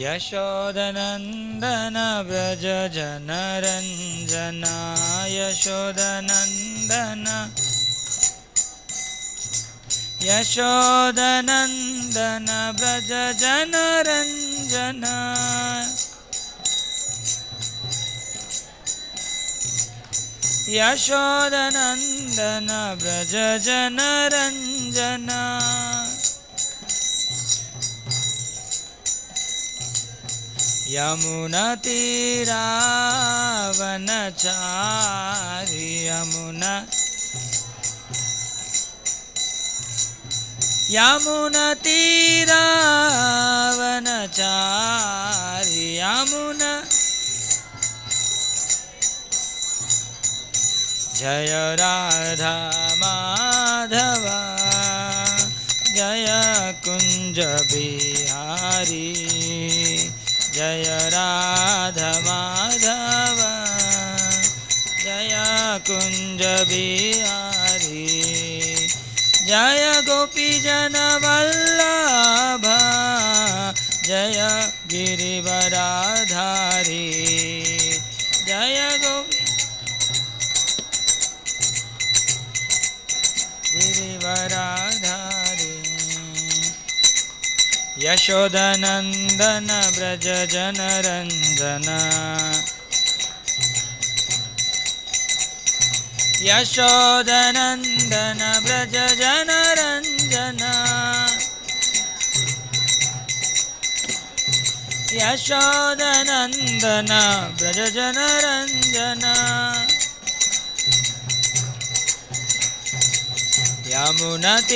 यशोदनन्दन व्रज जनरञ्जना यशोदनन्दन यशोदनन्दन व्रज जनरञ्जना यशोदनन्दन व्रज जनरञ्जना यमुनतीरावनचारि यमुनतीरावनचारि जय राधा माधव जय कुंज बिहारी जय राधा माधव जय कुंज बिहारी जय गोपी जन वल्लभ जय गिरिवराधारी जय गोपी गिरिवराधारी यशोदनन्दन व्रज जनरञ्जन यशोदनन्दन व्रज जनरञ्जन यशोदनन्दन व्रज जनरञ्जन यमुनतीरावनचारि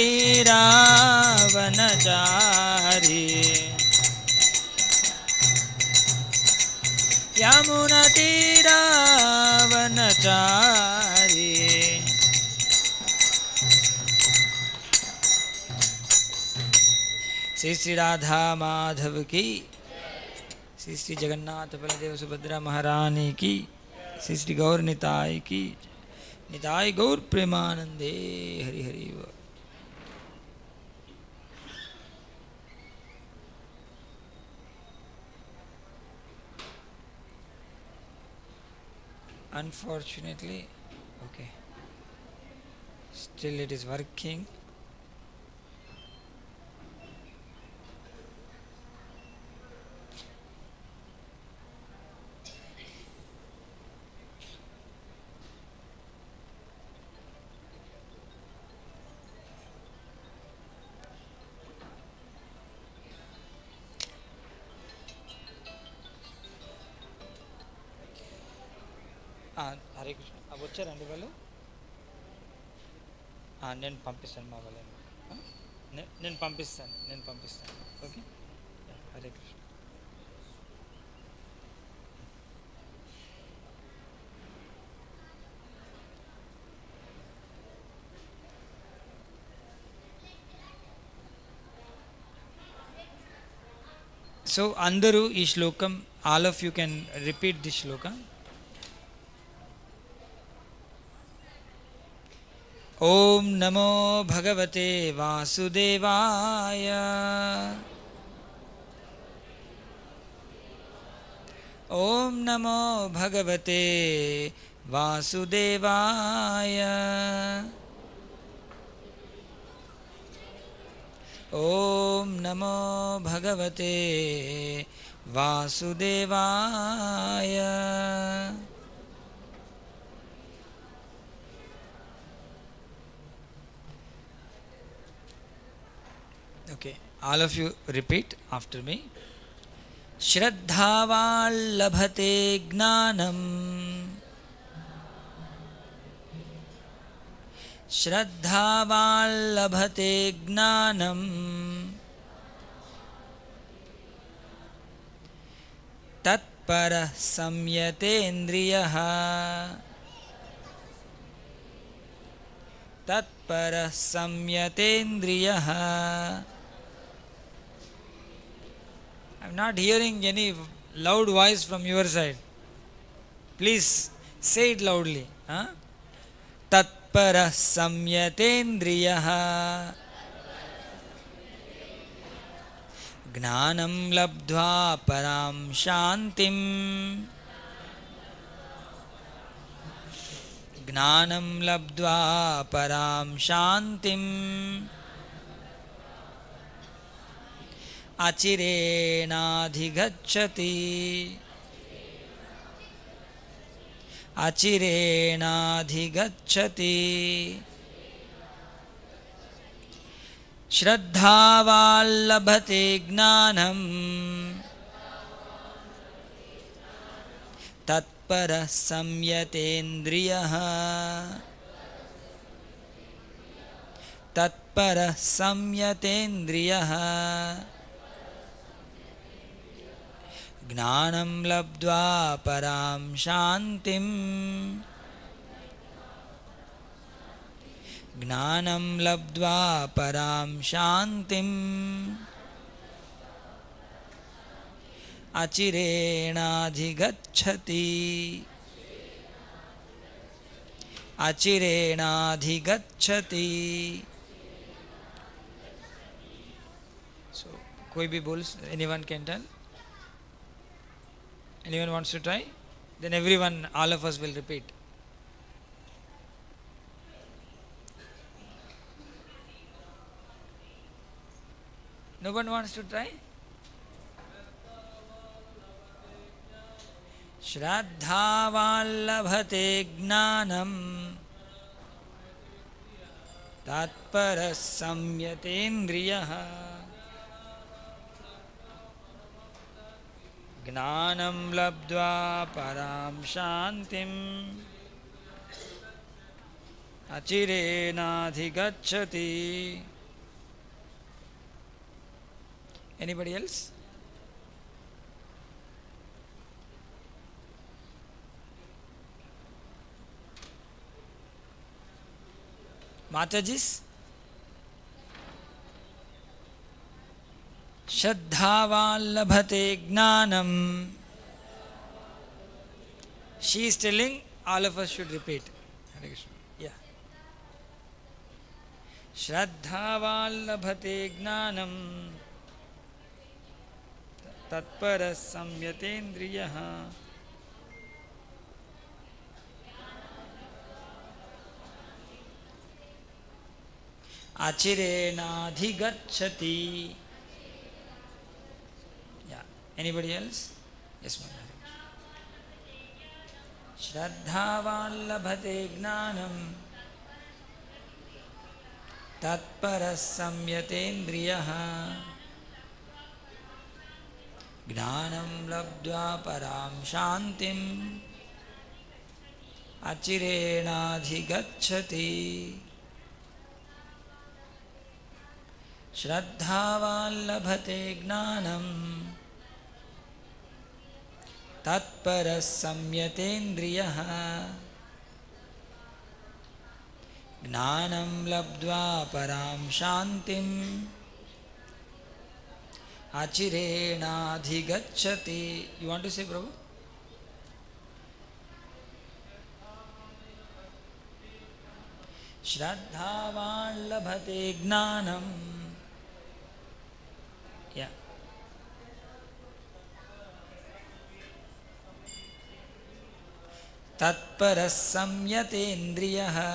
यमुनतीरावनचारि श्री श्री राधा माधव की श्री श्री जगन्नाथ बलदेव सुभद्रा महारानी की श्री श्री गौर निताय की निताय गौर प्रेमानंदे हरि हरि बोल। Unfortunately, okay, still it is working. Hare Krishna అవి వచ్చారండి వాళ్ళు నేను పంపిస్తాను మా వాళ్ళని నేను పంపిస్తాను ఓకే హరే కృష్ణ. సో అందరూ ఈ శ్లోకం all of you can repeat the శ్లోకం. ओम नमो भगवते वासुदेवाय ओम नमो भगवते वासुदेवाय ओम नमो भगवते वासुदेवाय. Okay, all of you repeat after me. Shraddhavan labhate gnanam Shraddhavan labhate gnanam Tatparah samyatendriyah Tatparah samyatendriyah. I'm not hearing any loud voice from your side. Please say it loudly. Tatparah samyatendriyah ज्ञानं लब्ध्वा परां शान्तिं ज्ञानं लब्ध्वा परां शान्तिम् अचिरेणाधिगच्छति अचिरेणाधिगच्छति श्रद्धावान् लभते ज्ञानं तत्परः संयतेन्द्रियः तत्परः संयतेन्द्रियः ज्ञानं लब्ध्वा परां शान्तिं ज्ञानं लब्ध्वा परां शान्तिम् अचिरेणाधिगच्छति अचिरेणाधिगच्छति. So कोई भी बोल, anyone can tell? Anyone wants to try? Then everyone, all of us will repeat. No one wants to try? श्रद्धावान् लभते ज्ञानं तत्परः संयतेन्द्रियः ज्ञानं लब्ध्वा परां शान्तिम् अचिरेणाधिगच्छति. Anybody else? Matajis? Shraddhavan labhate jnanam. She is telling, all of us should repeat. Hare Krishna. Yeah. Shraddhavan labhate jnanam tatpara samyatendriyaha achirenadhigacchati. Yeah. Anybody else? Yes, ma'am. Shraddhavan labhate jnanam tatpara samyatendriyaha ज्ञानं लब्ध्वा परां शान्तिं अचिरेणाधिगच्छति. श्रद्धावान् लभते ज्ञानं तत्परः संयतेन्द्रियः ज्ञानं लब्ध्वा परां शान्तिं achirenadhigacchati. You want to say, Prabhu? Shraddhavan labhate jnanam. Yeah. Tatparas samyatendriyaha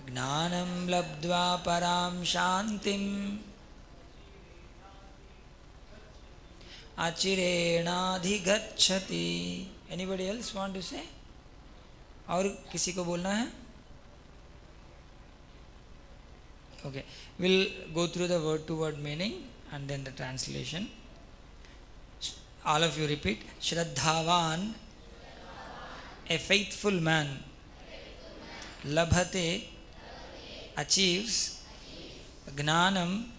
ज्ञानं लब्ध्वा परां शान्तिम् अचिरेणाधिगच्छति. Anybody else want to say? और किसी को बोलना है? Okay, we'll go through the word to word meaning and then the translation. All of you repeat. Shraddhavan, a faithful man. Labhate, achieves. Gnanam,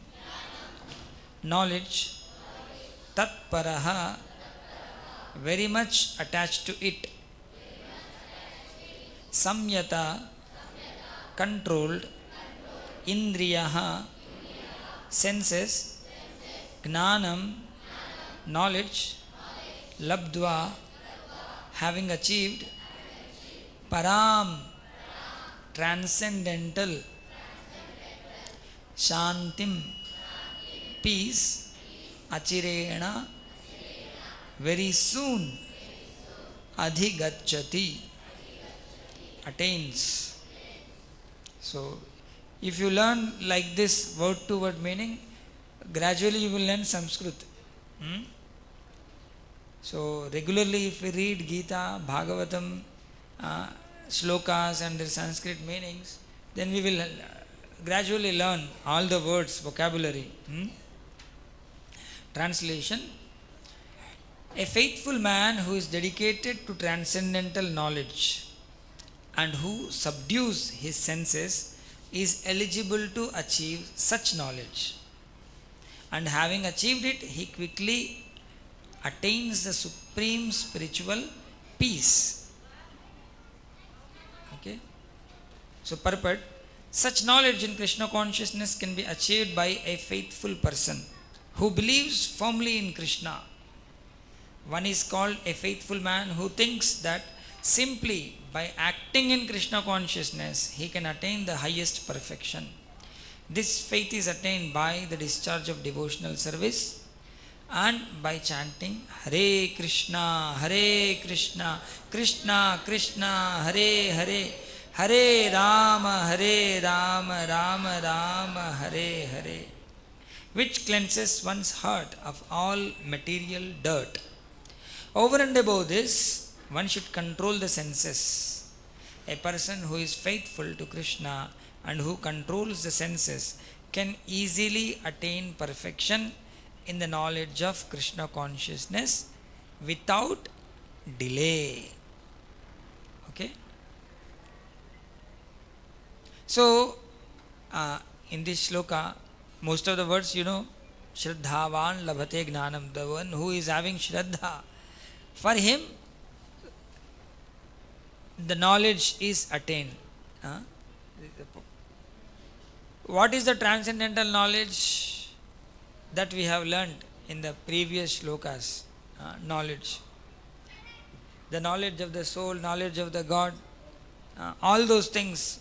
knowledge. Tatparaha, very much attached to it. Samyata, controlled. Indriyaha, senses. Gnanam, knowledge. Labdva, having achieved. Param, transcendental. Shantim, peace, achirena, very soon, adhigacchati, attains. So, if you learn like this word to word meaning, gradually you will learn Sanskrit. So, regularly if we read Gita, Bhagavatam, slokas and their Sanskrit meanings, then we will gradually learn all the words, vocabulary. Translation: a faithful man who is dedicated to transcendental knowledge and who subdues his senses is eligible to achieve such knowledge. And having achieved it, he quickly attains the supreme spiritual peace. Okay? So, purport: such knowledge in Krishna consciousness can be achieved by a faithful person who believes firmly in Krishna. One is called a faithful man who thinks that simply by acting in Krishna consciousness he can attain the highest perfection. This faith is attained by the discharge of devotional service and by chanting Hare Krishna, Krishna Krishna, Hare Hare, Hare Rama, Rama Rama, Hare Hare, which cleanses one's heart of all material dirt. Over and above this, one should control the senses. A person who is faithful to Krishna and who controls the senses can easily attain perfection in the knowledge of Krishna consciousness without delay. Okay? So, in this shloka, most of the words you know, Shraddhavan labhate gnanam, the one who is having Shraddha, for him the knowledge is attained. What is the transcendental knowledge that we have learned in the previous shlokas? Knowledge. The knowledge of the soul, knowledge of the God, all those things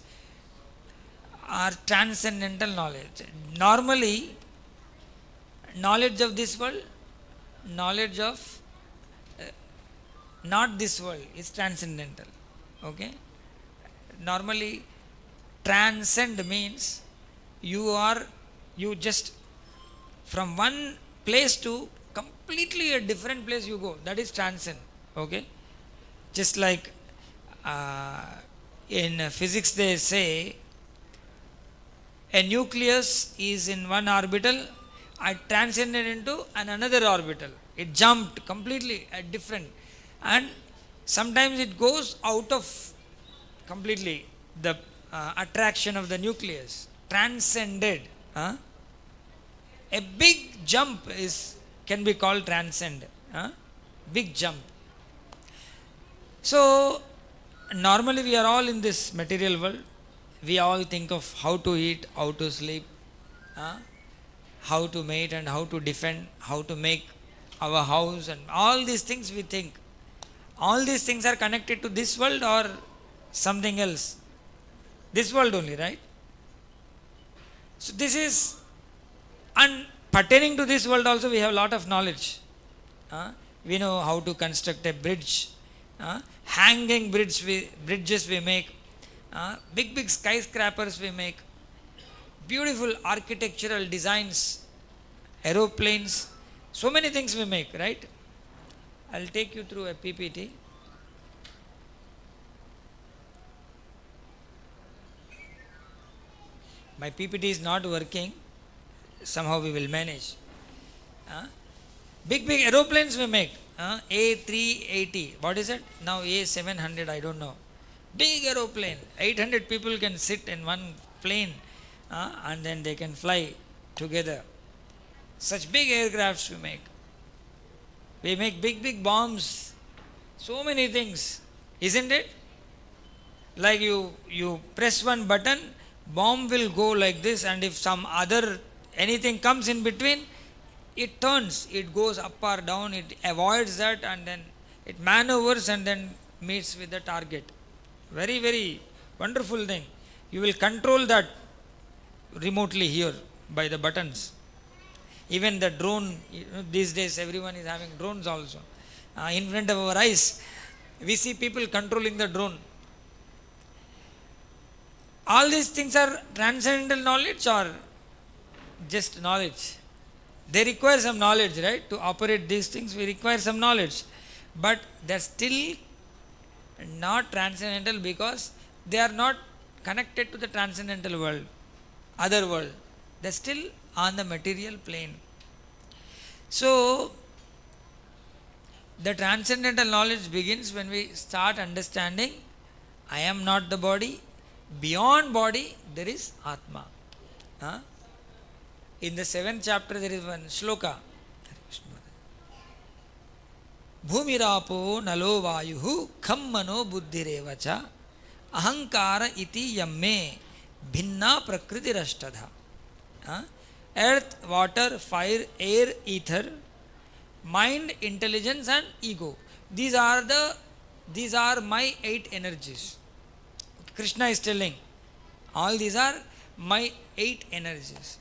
are transcendental knowledge. Normally, knowledge of this world, knowledge of not this world is transcendental. Okay? Normally, transcend means you just from one place to completely a different place you go. That is transcend. Okay? Just like in physics they say a nucleus is in one orbital, I transcended into another orbital. It jumped completely at different, and sometimes it goes out of completely the attraction of the nucleus. Transcended. A big jump can be called transcend. Big jump. So normally we are all in this material world. We all think of how to eat, how to sleep, how to mate and how to defend, how to make our house, and all these things we think. All these things are connected to this world or something else? This world only, right? So this is, and pertaining to this world also we have a lot of knowledge. We know how to construct a bridge, hanging bridges we make, big skyscrapers we make, beautiful architectural designs, aeroplanes, so many things we make, right? I'll take you through a PPT. My PPT is not working, somehow we will manage. Big aeroplanes we make, A380, what is it? Now A700, I don't know. Big aeroplane, 800 people can sit in one plane and then they can fly together. Such big aircrafts we make. We make big bombs, so many things, isn't it? Like you press one button, bomb will go like this, and if some other anything comes in between, it turns, it goes up or down, it avoids that, and then it maneuvers and then meets with the target. Very, very wonderful thing. You will control that remotely here by the buttons. Even the drone, these days everyone is having drones also. In front of our eyes, we see people controlling the drone. All these things are transcendental knowledge or just knowledge? They require some knowledge, right? To operate these things, we require some knowledge. But they're still not transcendental because they are not connected to the transcendental world, other world. They're still on the material plane. So, the transcendental knowledge begins when we start understanding I am not the body. Beyond body, there is Atma. In the 7th chapter, there is one shloka. Bhumirapo nalo vayuhu khammano buddhirevacha ahankara iti yamme bhinna prakriti rashtadha. Earth, water, fire, air, ether, mind, intelligence and ego. These are my 8 energies. Krishna is telling, all these are my 8 energies.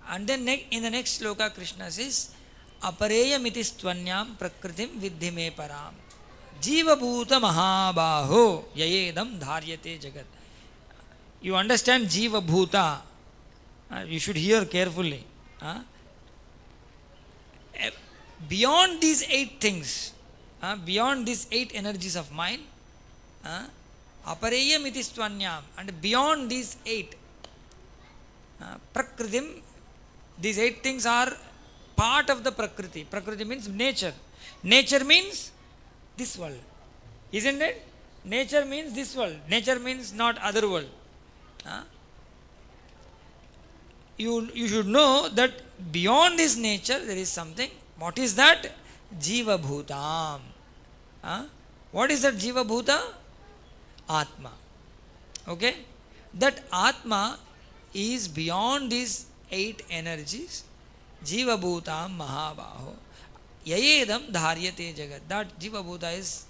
And then in the next sloka, Krishna says, Apareyamiti stvanyam prakritim vidhi me param. Jiva bhuta mahabaho yayedam dharyate jagat. You understand Jiva bhuta. You should hear carefully. Beyond these 8 things, beyond these 8 energies of mind, apareyamiti stvanyam, and beyond these 8, prakritim, these 8 things are part of the prakriti. Prakriti means nature. Nature means this world. Isn't it? Nature means this world. Nature means not other world. You should know that beyond this nature there is something. What is that? Jiva bhutam. What is that Jiva bhuta? Atma. Okay? That Atma is beyond these 8 energies. Jiva bhutam mahabaho. Yayedam dharyate jagat. That Jiva bhuta is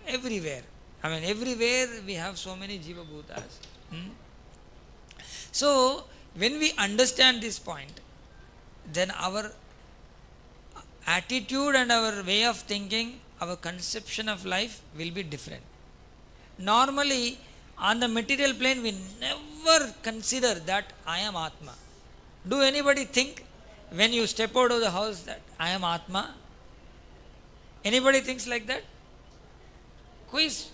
everywhere. I mean, everywhere we have so many Jiva bhutas. So, when we understand this point, then our attitude and our way of thinking, our conception of life will be different. Normally, on the material plane, we never consider that I am Atma. Do anybody think when you step out of the house that I am Atma? Anybody thinks like that? Quiz.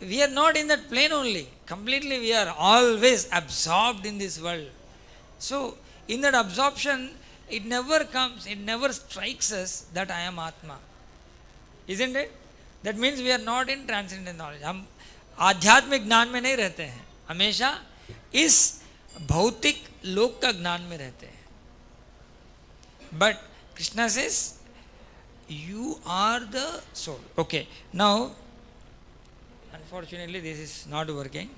We are not in that plane only. Completely we are always absorbed in this world. So, in that absorption, it never comes, it never strikes us that I am Atma. Isn't it? That means we are not in transcendental knowledge. हम आध्यात्मिक ज्ञान में नहीं रहते हैं. हमेशा इस भौतिक लोक का ज्ञान में रहते हैं. But Krishna says, you are the soul. Okay, now, unfortunately this is not working.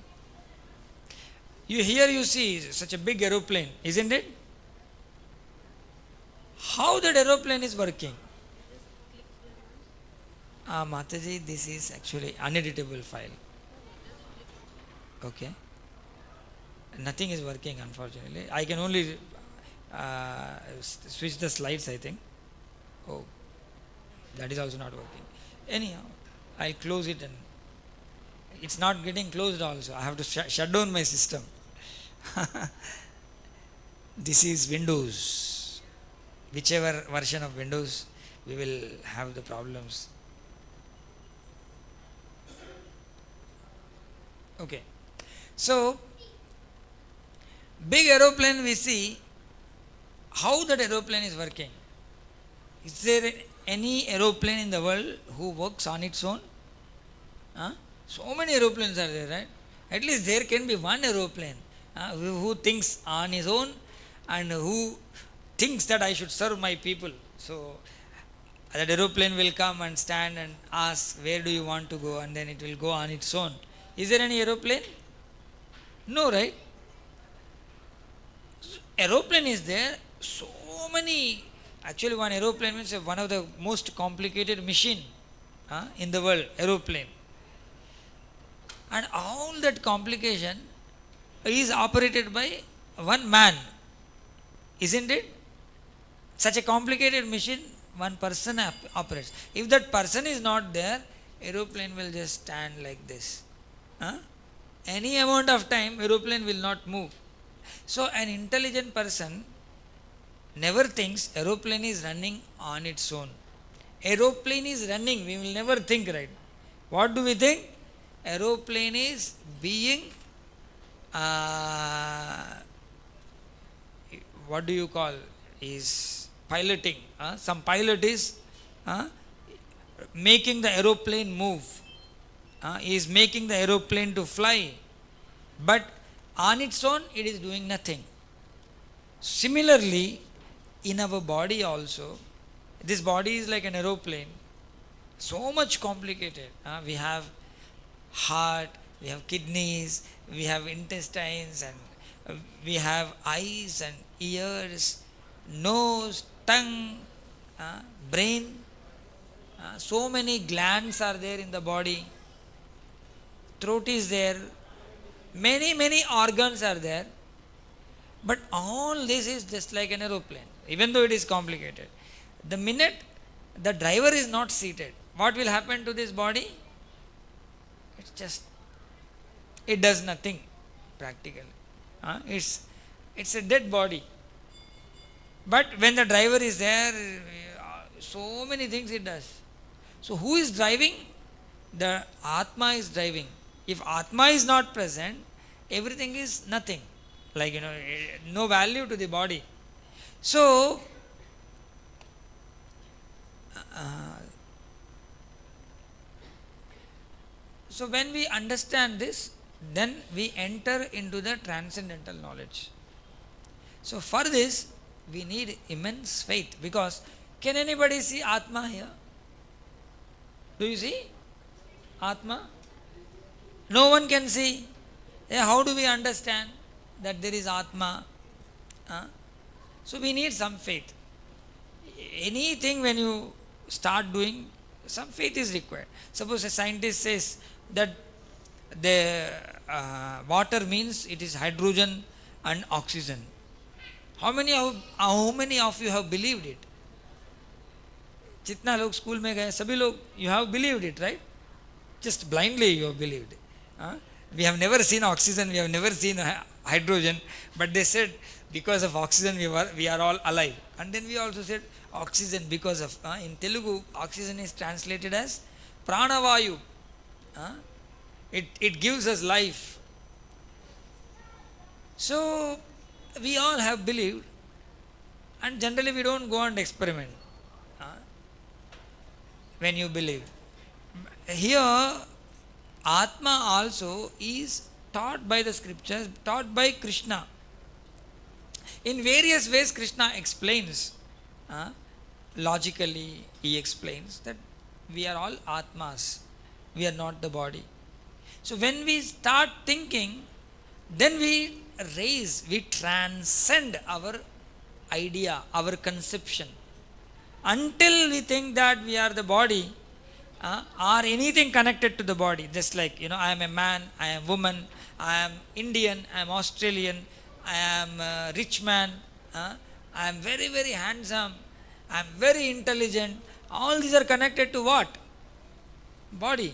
You see such a big aeroplane, isn't it? How that aeroplane is working? Mataji, this is actually uneditable file. Okay. Nothing is working, unfortunately. I can only switch the slides, I think. Oh, that is also not working. Anyhow, I'll close it, and it's not getting closed also. I have to shut down my system. This is Windows. Whichever version of Windows, we will have the problems. Okay. So, big aeroplane we see, how that aeroplane is working. Is there any aeroplane in the world who works on its own? So many aeroplanes are there, right? At least there can be one aeroplane who thinks on his own and who thinks that I should serve my people. So that aeroplane will come and stand and ask, where do you want to go? And then it will go on its own. Is there any aeroplane? No, right? Aeroplane is there. So many. Actually, one aeroplane means one of the most complicated machine in the world, aeroplane. And all that complication, is operated by one man, isn't it? Such a complicated machine, one person operates. If that person is not there, aeroplane will just stand like this. Huh? Any amount of time, aeroplane will not move. So an intelligent person never thinks aeroplane is running on its own. Aeroplane is running, we will never think, right? What do we think? Aeroplane is being, what do you call, is piloting. Some pilot is making the aeroplane move. He is making the aeroplane to fly. But on its own, it is doing nothing. Similarly, in our body also, this body is like an aeroplane. So much complicated. We have heart, we have kidneys, we have intestines, and we have eyes and ears, nose, tongue, brain. So many glands are there in the body. Throat is there. Many organs are there. But all this is just like an aeroplane, even though it is complicated. The minute the driver is not seated, what will happen to this body? It does nothing practically. It's a dead body. But when the driver is there, so many things it does. So who is driving? The Atma is driving. If Atma is not present, everything is nothing. Like, no value to the body. So, when we understand this, then we enter into the transcendental knowledge. So for this, we need immense faith, because can anybody see Atma here? Do you see Atma? No one can see. How do we understand that there is Atma? So we need some faith. Anything when you start doing, some faith is required. Suppose a scientist says that the water means it is hydrogen and oxygen. How many of you have believed it? जितना लोग school में गए सभी लोग, you have believed it, right? Just blindly you have believed. We have never seen oxygen, we have never seen hydrogen, but they said because of oxygen we are all alive. And then we also said oxygen because of, in Telugu, oxygen is translated as pranavayu. It gives us life. So we all have believed, and generally we don't go and experiment when you believe. Here, Atma also is taught by the scriptures, taught by Krishna. In various ways, Krishna explains. Logically, he explains that we are all Atmas. We are not the body. So when we start thinking, then we transcend our idea, our conception. Until we think that we are the body, or anything connected to the body, just like, I am a man, I am a woman, I am Indian, I am Australian, I am a rich man, I am very, very handsome, I am very intelligent. All these are connected to what? Body.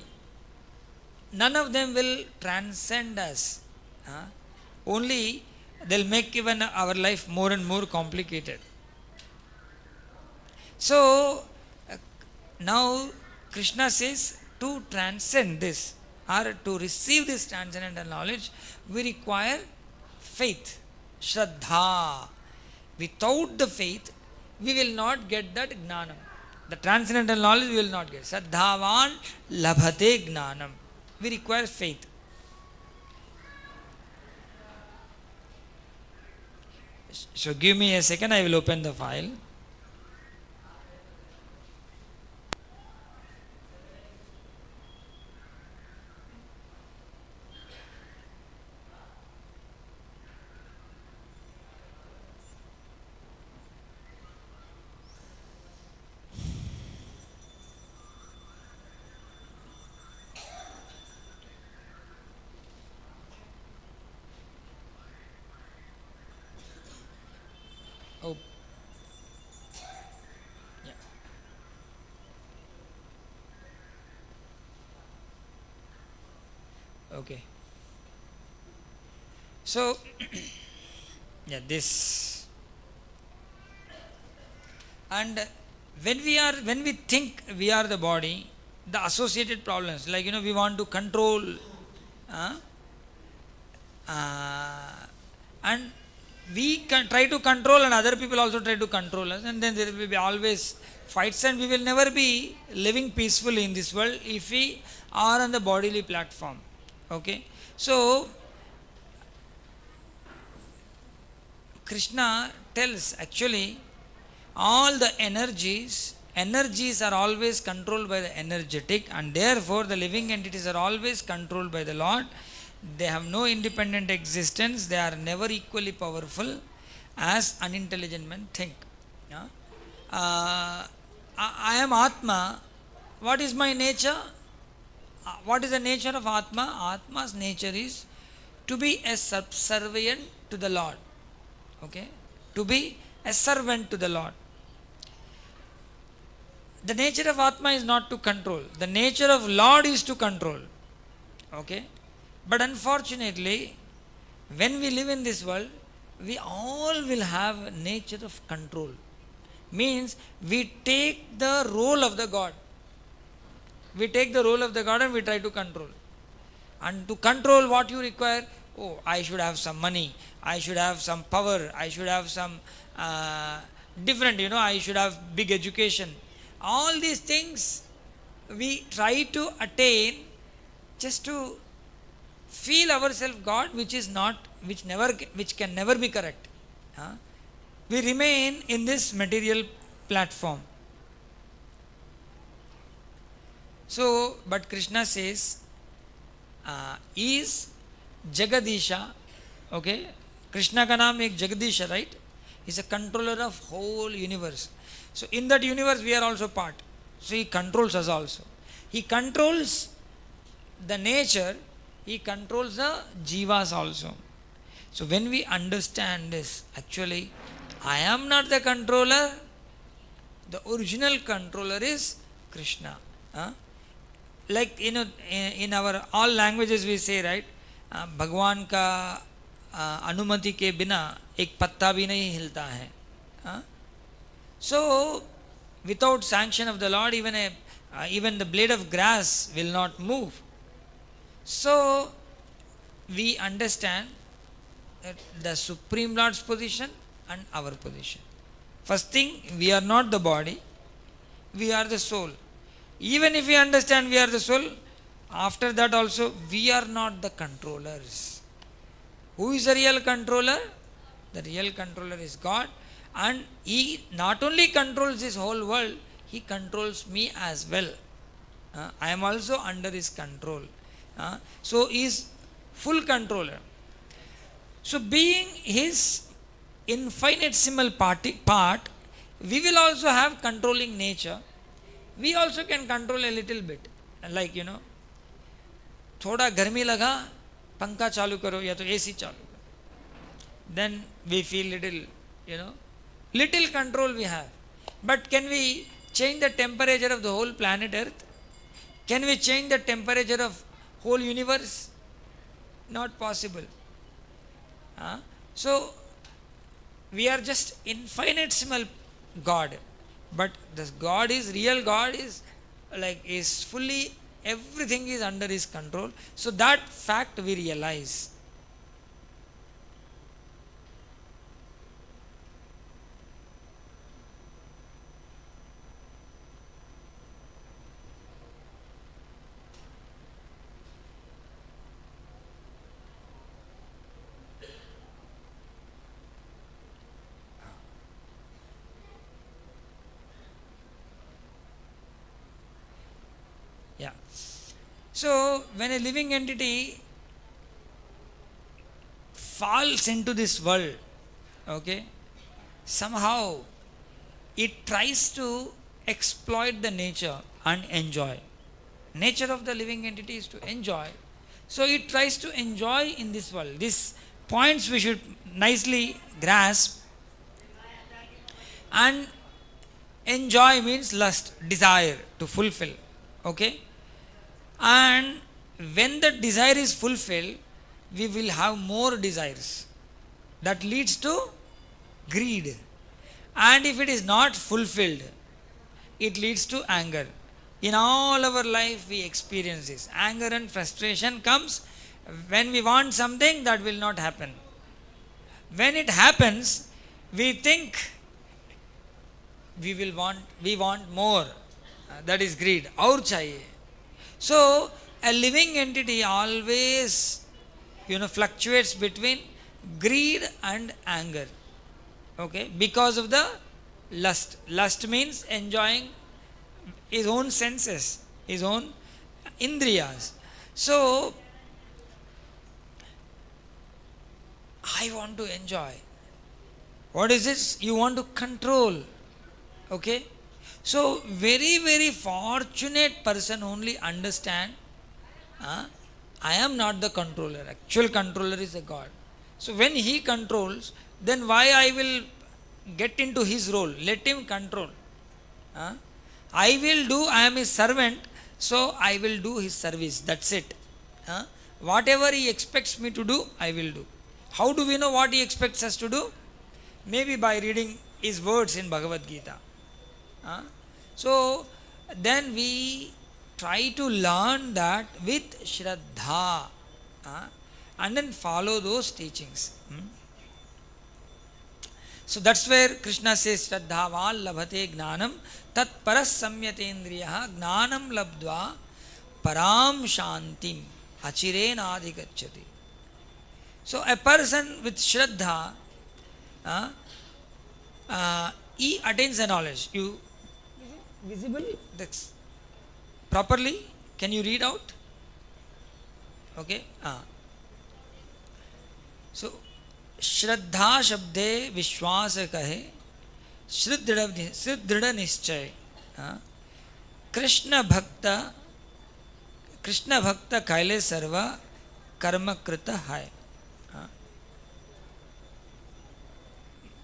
None of them will transcend us. Only they'll make even our life more and more complicated. So, now Krishna says to transcend this, or to receive this transcendental knowledge, we require faith, Shraddha. Without the faith, we will not get that Gnanam. The transcendental knowledge we will not get. Shraddhavan labhate Gnanam. We require faith. So give me a second, I will open the file. Oh, yeah. Okay. So, yeah, this. And when we think we are the body, the associated problems, like, we want to control, uh, uh, and we can try to control, and other people also try to control us, and then there will be always fights, and we will never be living peacefully in this world if we are on the bodily platform. Okay, so Krishna tells actually all the energies are always controlled by the energetic, and therefore the living entities are always controlled by the Lord. They have no independent existence, they are never equally powerful as unintelligent men think. Yeah? I am Atma. What is my nature? What is the nature of Atma? Atma's nature is to be a subservient to the Lord. Okay? To be a servant to the Lord. The nature of Atma is not to control. The nature of Lord is to control. Okay? But unfortunately, when we live in this world, we all will have nature of control. Means we take the role of the God. We take the role of the God and we try to control. And to control what you require, oh, I should have some money, I should have some power, I should have some different, I should have big education. All these things we try to attain just to feel ourselves God, which can never be correct. We remain in this material platform. So, but Krishna says, is Jagadisha, okay? Krishna ka naam ek Jagadisha, right? He's a controller of whole universe. So in that universe we are also part. So he controls us also. He controls the nature, he controls the jivas also. So when we understand this, actually, I am not the controller, the original controller is Krishna. Like, in our all languages we say, right, भगवान का अनुमति के बिना एक पत्ता भी नहीं हिलता है. So without sanction of the Lord, even the blade of grass will not move. So we understand that the Supreme Lord's position and our position. First thing, we are not the body, we are the soul. Even if we understand we are the soul, after that also we are not the controllers. Who is the real controller? The real controller is God, and He not only controls this whole world, He controls me as well. I am also under His control. So He is full controller. So being His infinitesimal part, we will also have controlling nature. We also can control a little bit. Like, थोड़ा गर्मी लगा, पंखा चालू करो या तो AC चालू करो. Then we feel little control we have. But can we change the temperature of the whole planet Earth? Can we change the temperature of whole universe? Not possible. So we are just infinitesimal God. But this God is, real God is fully, everything is under His control. So that fact we realize. Yeah. So when a living entity falls into this world, okay, somehow it tries to exploit the nature and enjoy. Nature of the living entity is to enjoy. So it tries to enjoy in this world. These points we should nicely grasp. And enjoy means lust, desire to fulfill. Okay? And when the desire is fulfilled, we will have more desires. That leads to greed. And if it is not fulfilled, it leads to anger. In all our life, we experience this. Anger and frustration comes when we want something that will not happen. When it happens, we think we want more. That is greed. Aur chahiye. So a living entity always, fluctuates between greed and anger. Okay, because of the lust. Lust means enjoying his own senses, his own indriyas. So I want to enjoy. What is this? You want to control. Okay? So very, very fortunate person only understand, I am not the controller. Actual controller is a God. So when he controls, then why I will get into his role? Let him control. I will do, I am his servant, so I will do his service. That's it. Whatever he expects me to do, I will do. How do we know what he expects us to do? Maybe by reading his words in Bhagavad Gita. So then we try to learn that with Shraddha, and then follow those teachings. So that's where Krishna says, Shraddhaval labhate gnanam tat paras samyatendriya gnanam labdva param shantim achirena adhigacchati. So a person with Shraddha, he attains the knowledge. You visible? That's properly? Can you read out? Okay. So Shraddha shabde vishwas kahe Shriddrida nischay Krishna bhakta kaile sarva karma krita hai.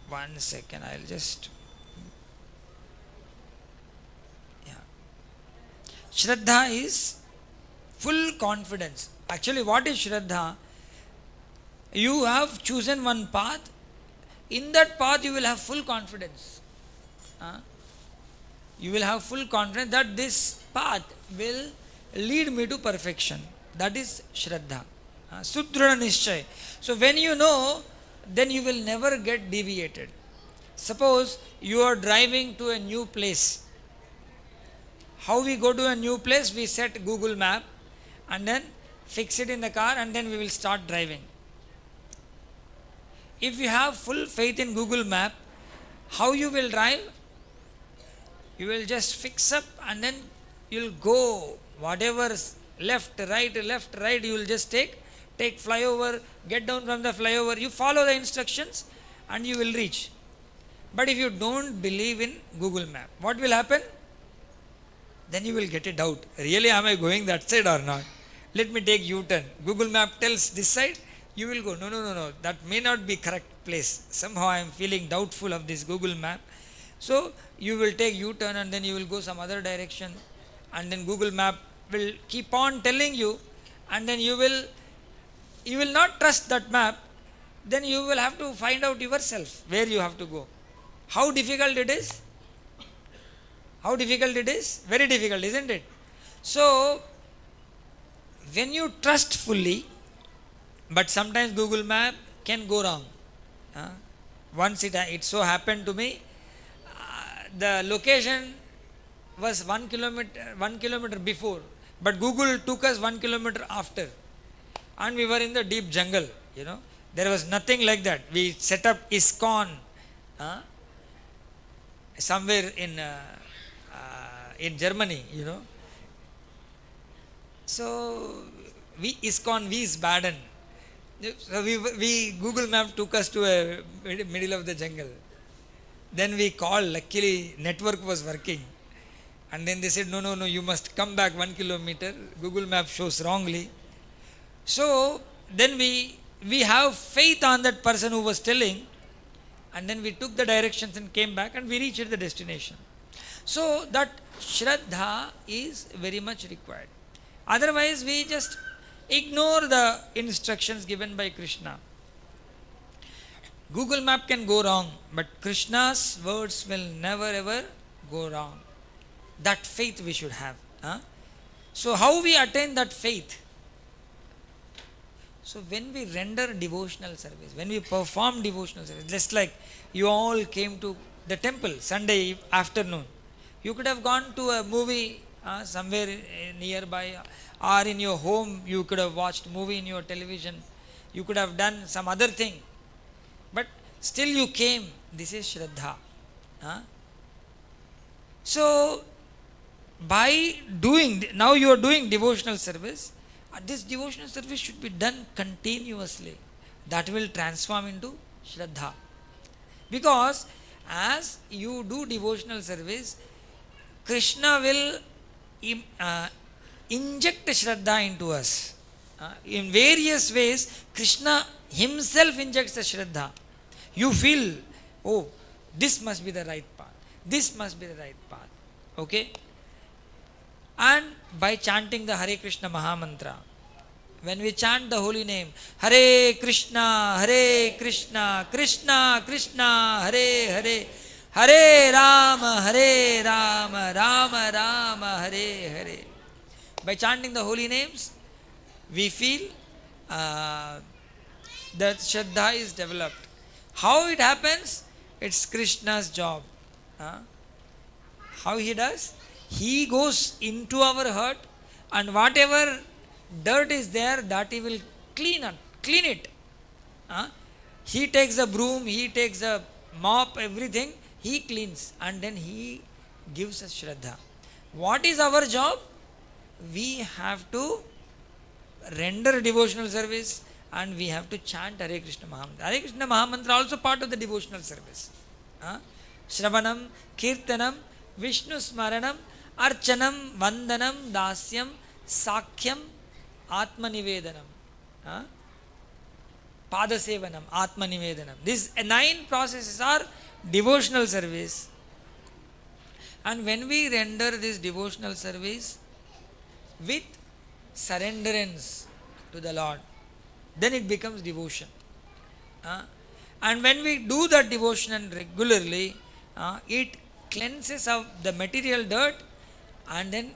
1 second, I'll just. Shraddha is full confidence. Actually, what is Shraddha? You have chosen one path. In that path, you will have full confidence. You will have full confidence that this path will lead me to perfection. That is Shraddha. Sudrida Nischay. So when you know, then you will never get deviated. Suppose you are driving to a new place. How we go to a new place? We set Google Map and then fix it in the car and then we will start driving. If you have full faith in Google Map, how you will drive? You will just fix up and then you will go whatever left, right, you will just take flyover, get down from the flyover, you follow the instructions and you will reach. But if you don't believe in Google Map, what will happen? Then you will get a doubt. Really, am I going that side or not? Let me take U-turn. Google Map tells this side, you will go, no, that may not be correct place. Somehow I am feeling doubtful of this Google Map. So you will take U-turn and then you will go some other direction and then Google Map will keep on telling you and then you will not trust that map. Then you will have to find out yourself where you have to go. How difficult it is? How difficult it is? Very difficult, isn't it? So, when you trust fully, but sometimes Google Map can go wrong. Once it so happened to me, the location was 1 kilometer before, but Google took us 1 kilometer after. And we were in the deep jungle, There was nothing like that. We set up ISKCON somewhere in Germany, So ISKCON Wiesbaden. So we Google Map took us to a middle of the jungle. Then we called. Luckily, network was working, and then they said, no, you must come back 1 kilometer. Google Map shows wrongly. So then we have faith on that person who was telling, And then we took the directions and came back and we reached the destination. So that Shraddha is very much required. Otherwise, we just ignore the instructions given by Krishna. Google map can go wrong, but Krishna's words will never ever go wrong. That faith we should have. So how we attain that faith? So when we render devotional service, when we perform devotional service, just like you all came to the temple Sunday afternoon, you could have gone to a movie somewhere nearby, or in your home you could have watched movie in your television, you could have done some other thing, but still you came. This is Shraddha. So by doing, now you are doing devotional service, this devotional service should be done continuously. That will transform into Shraddha. Because as you do devotional service, Krishna will inject Shraddha into us. In various ways, Krishna himself injects the Shraddha. You feel, oh, this must be the right path. This must be the right path. Okay? And by chanting the Hare Krishna Mahamantra, when we chant the holy name, Hare Krishna, Krishna Krishna, Hare Hare, Hare Rama, Rama Rama, Hare Hare. By chanting the holy names, we feel that Shraddha is developed. How it happens? It's Krishna's job. How he does? He goes into our heart, and whatever dirt is there, that he will clean it. He takes a broom, he takes a mop, everything, he cleans, and then he gives us Shraddha. What is our job? We have to render devotional service, and we have to chant Hare Krishna Mahamantra. Hare Krishna Mahamantra also part of the devotional service. Shravanam, Kirtanam, Vishnu Smaranam, Archanam, Vandanam, Dasyam, Sakhyam, Atma Nivedanam, Padasevanam, Atma Nivedanam. These 9 processes are devotional service. And when we render this devotional service with surrenderance to the Lord, then it becomes devotion. And when we do that devotion regularly, it cleanses out the material dirt and then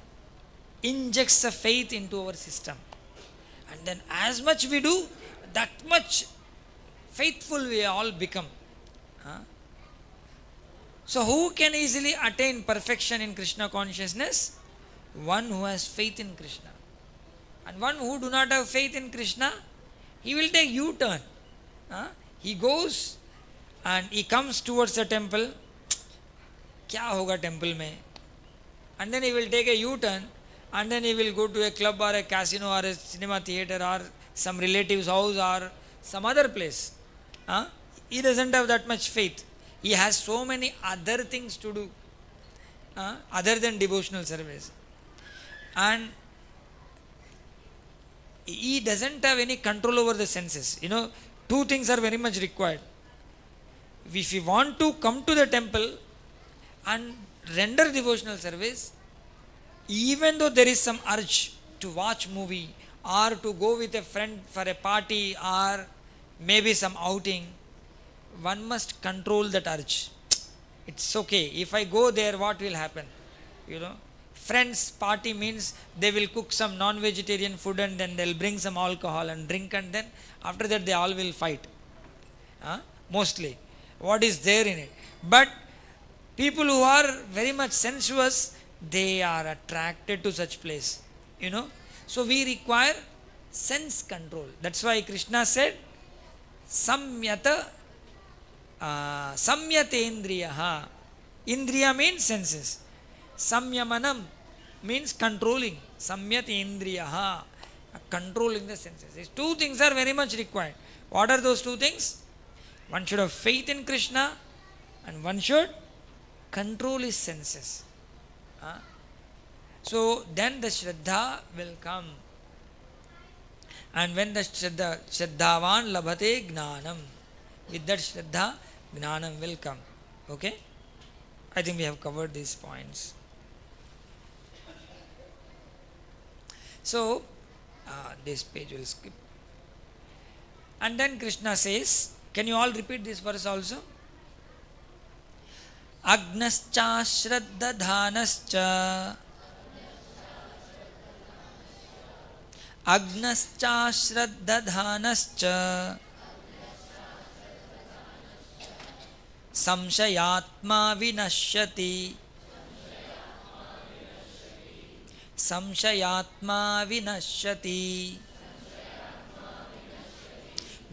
injects a faith into our system. And then as much we do, that much faithful we all become. So who can easily attain perfection in Krishna consciousness? One who has faith in Krishna. And one who do not have faith in Krishna, he will take U-turn. He goes and he comes towards the temple. Kya hoga temple mein? And then he will take a U-turn, and then he will go to a club or a casino or a cinema theater or some relative's house or some other place. He doesn't have that much faith. He has so many other things to do other than devotional service. And he doesn't have any control over the senses. 2 things are very much required. If you want to come to the temple and render devotional service, even though there is some urge to watch movie or to go with a friend for a party or maybe some outing, one must control that urge. It's okay. If I go there, what will happen? Friends party means they will cook some non-vegetarian food and then they'll bring some alcohol and drink, and then after that they all will fight. Mostly. What is there in it? But people who are very much sensuous, they are attracted to such place. So we require sense control. That's why Krishna said, Samyata Samyatendriyaha. Indriya means senses. Samyamanam means controlling. Samyatendriyaha, controlling the senses. These 2 things are very much required. What are those 2 things? One should have faith in Krishna, and one should control his senses. So then the Shraddha will come. And when the Shraddhavan labhate gnanam, with that Shraddha, Gnanam will come. Okay? I think we have covered these points. So, this page will skip. And then Krishna says, can you all repeat this verse also? Agnascha Shraddadhanascha Agnascha Shraddadhanascha Samshayatma Vinashyati Samshayatma Vinashyati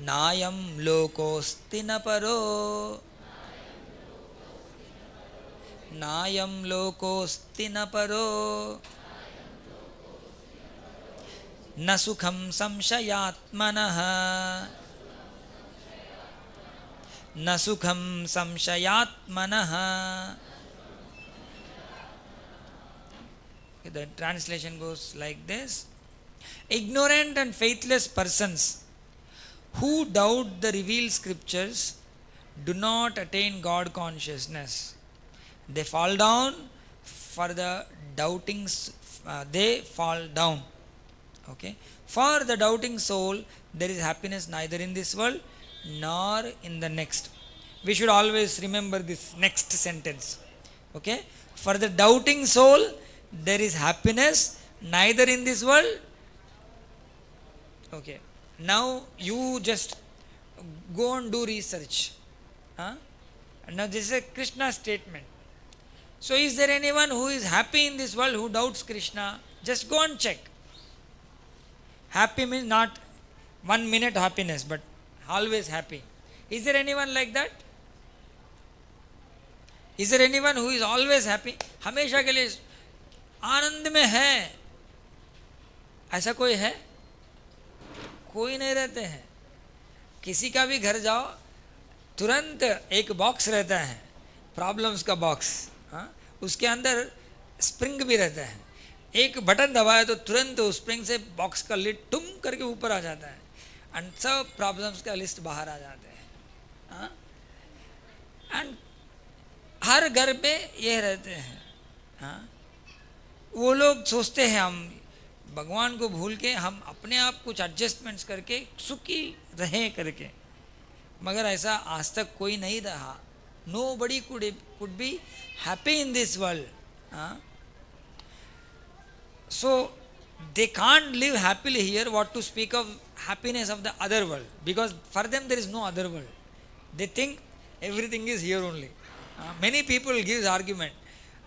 Nayam Lokosti Naparo Nayam Lokosti Naparo Nasukham Samshayatmanaha Nasukham Samshayatmanaha. The translation goes like this: ignorant and faithless persons who doubt the revealed scriptures do not attain God consciousness. They fall down for the doubtings. They fall down. Okay. For the doubting soul, there is happiness neither in this world nor in the next. We should always remember this next sentence. Okay. For the doubting soul, there is happiness neither in this world. Okay. Now you just go and do research. Now this is a Krishna statement. So is there anyone who is happy in this world who doubts Krishna? Just go and check. Happy means not 1 minute happiness, but always happy. Is there anyone like that? Is there anyone who is always happy? हमेशा के लिए आनंद में है, ऐसा कोई है? कोई नहीं रहते हैं. किसी का भी घर जाओ, तुरंत एक बॉक्स रहता है, प्रॉब्लम्स का बॉक्स. उसके अंदर स्प्रिंग भी रहता है. एक बटन दबाए तो तुरंत उस स्प्रिंग से बॉक्स का लिड टुम करके ऊपर आ जाता है, एंड सब प्रॉब्लम्स का लिस्ट बाहर आ जाते हैं. एंड हर घर में ये रहते हैं. वो लोग सोचते हैं हम भगवान को भूल के हम अपने आप कुछ एडजस्टमेंट्स करके सुखी रहें करके, मगर ऐसा आज तक कोई नहीं रहा. Nobody could be happy in this world. So they can't live happily here. What to speak of happiness of the other world? Because for them there is no other world. They think everything is here only. Many people give argument.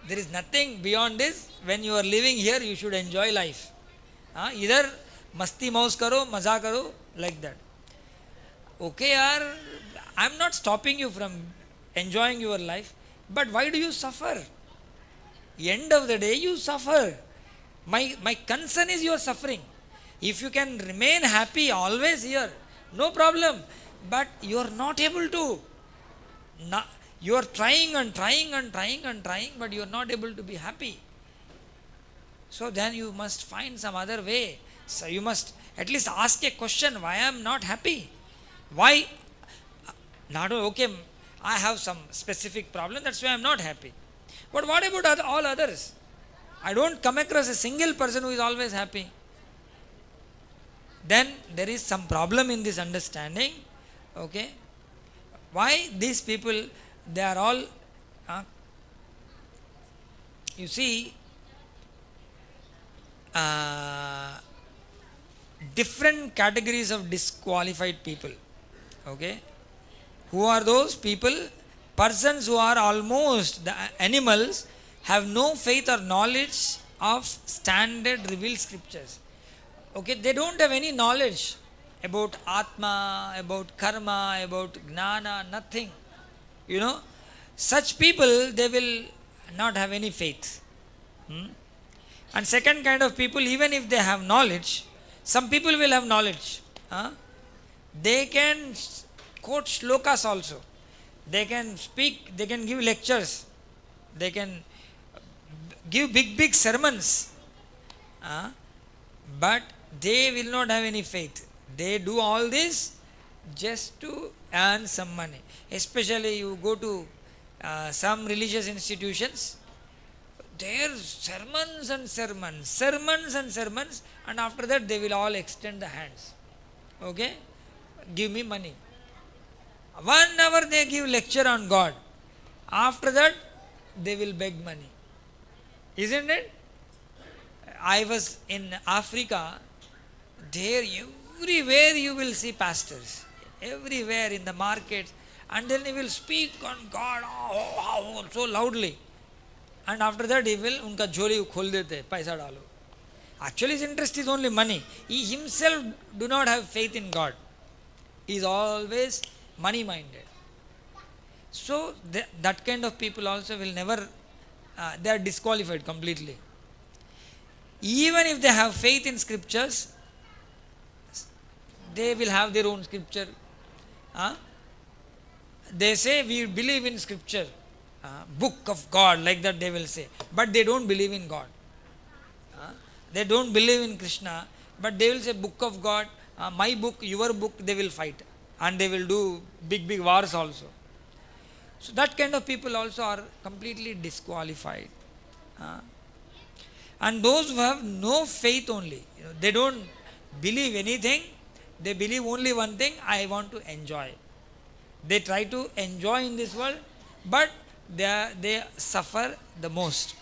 There is nothing beyond this. When you are living here, you should enjoy life. Either masti maus karo, maza karo, like that. Okay, yaar, I am not stopping you from enjoying your life, but why do you suffer? End of the day, you suffer. My concern is your suffering. If you can remain happy always here, no problem. But you are not able to. You are trying and trying and trying and trying, but you are not able to be happy. So then you must find some other way. So you must at least ask a question: why I am not happy? Why? Not okay. I have some specific problem, that's why I am not happy. But what about all others? I don't come across a single person who is always happy. Then there is some problem in this understanding. Okay? Why these people, they are all, you see, different categories of disqualified people. Okay? Who are those people? Persons who are almost the animals, have no faith or knowledge of standard revealed scriptures. Okay, they don't have any knowledge about Atma, about Karma, about Gnana, nothing. You know, such people, they will not have any faith. And second kind of people, even if they have knowledge, some people will have knowledge. They can quote shlokas also. They can speak, they can give lectures. They can give big sermons. But they will not have any faith. They do all this just to earn some money. Especially you go to some religious institutions, there sermons and sermons, sermons and sermons, and after that they will all extend the hands. Okay? Give me money. 1 hour they give lecture on God. After that, they will beg money. Isn't it? I was in Africa, there everywhere you will see pastors. Everywhere in the markets. And then he will speak on God so loudly. And after that he will, unka jholi khol dete, paisa dalo. Actually his interest is only money. He himself do not have faith in God. He is always money minded. So that kind of people also will never, they are disqualified completely. Even if they have faith in scriptures, they will have their own scripture. They say we believe in scripture, book of God, like that they will say. But they don't believe in God. They don't believe in Krishna, but they will say book of God, my book, your book, they will fight. And they will do big wars also. So that kind of people also are completely disqualified. And those who have no faith only, they don't believe anything, they believe only one thing, I want to enjoy. They try to enjoy in this world, but they suffer the most.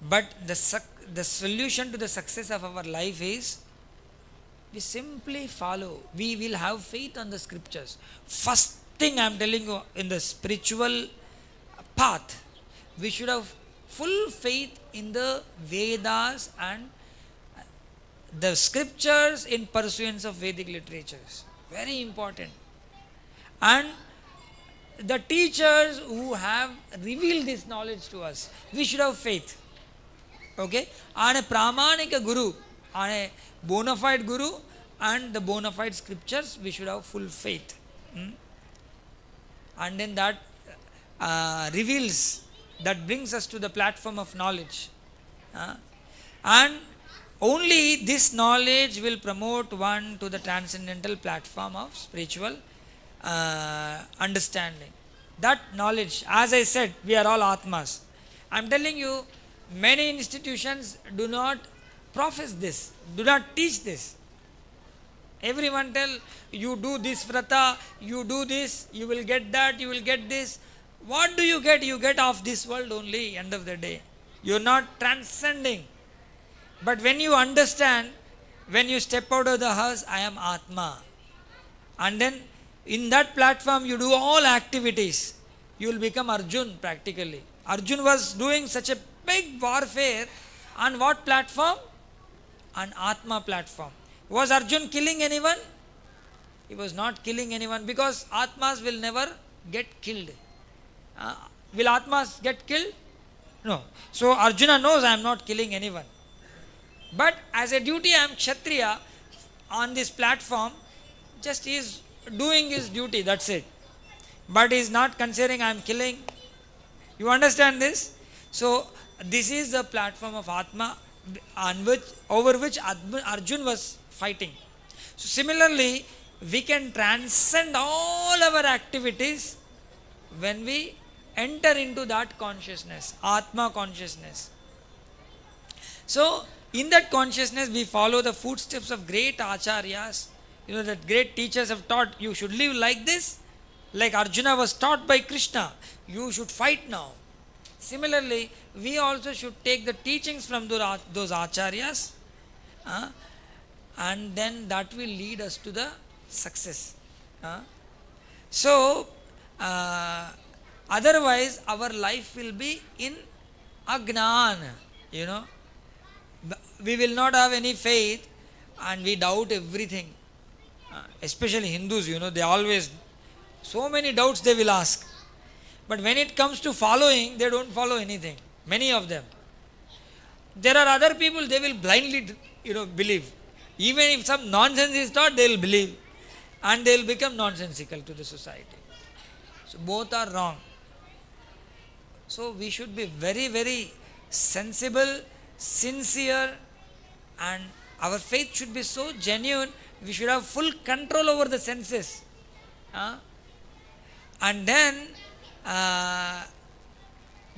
But the solution to the success of our life is, we simply follow. We will have faith on the scriptures. First thing I am telling you, in the spiritual path, we should have full faith in the Vedas and the scriptures in pursuance of Vedic literatures. Very important. And the teachers who have revealed this knowledge to us, we should have faith. Okay? On a pramanika guru, on a bona fide guru and the bona fide scriptures, we should have full faith. And then that reveals, that brings us to the platform of knowledge. And only this knowledge will promote one to the transcendental platform of spiritual understanding. That knowledge, as I said, we are all Atmas. I am telling you, many institutions do not profess this, do not teach this. Everyone tell, you do this vrata, you do this, you will get that, you will get this. What do you get? You get of this world only, end of the day. You are not transcending. But when you understand, when you step out of the house, I am Atma. And then in that platform you do all activities. You will become Arjun practically. Arjun was doing such a big warfare on what platform? On Atma platform. Was Arjun killing anyone? He was not killing anyone, because Atmas will never get killed. Will Atmas get killed? No. So Arjuna knows I am not killing anyone. But as a duty, I am Kshatriya on this platform, just he is doing his duty, that's it. But he is not considering I am killing. You understand this? So this is the platform of Atma over which Arjun was fighting. So similarly, we can transcend all our activities when we enter into that consciousness, Atma consciousness. So in that consciousness, we follow the footsteps of great acharyas. That great teachers have taught, you should live like this. Like Arjuna was taught by Krishna, you should fight now. Similarly, we also should take the teachings from those acharyas, and then that will lead us to the success. So, otherwise our life will be in agnan, we will not have any faith and we doubt everything. Especially Hindus, they always, so many doubts they will ask. But when it comes to following, they don't follow anything. Many of them. There are other people, they will blindly, believe. Even if some nonsense is taught, they will believe. And they will become nonsensical to the society. So both are wrong. So we should be very, very sensible, sincere, and Our faith should be so genuine, we should have full control over the senses. And then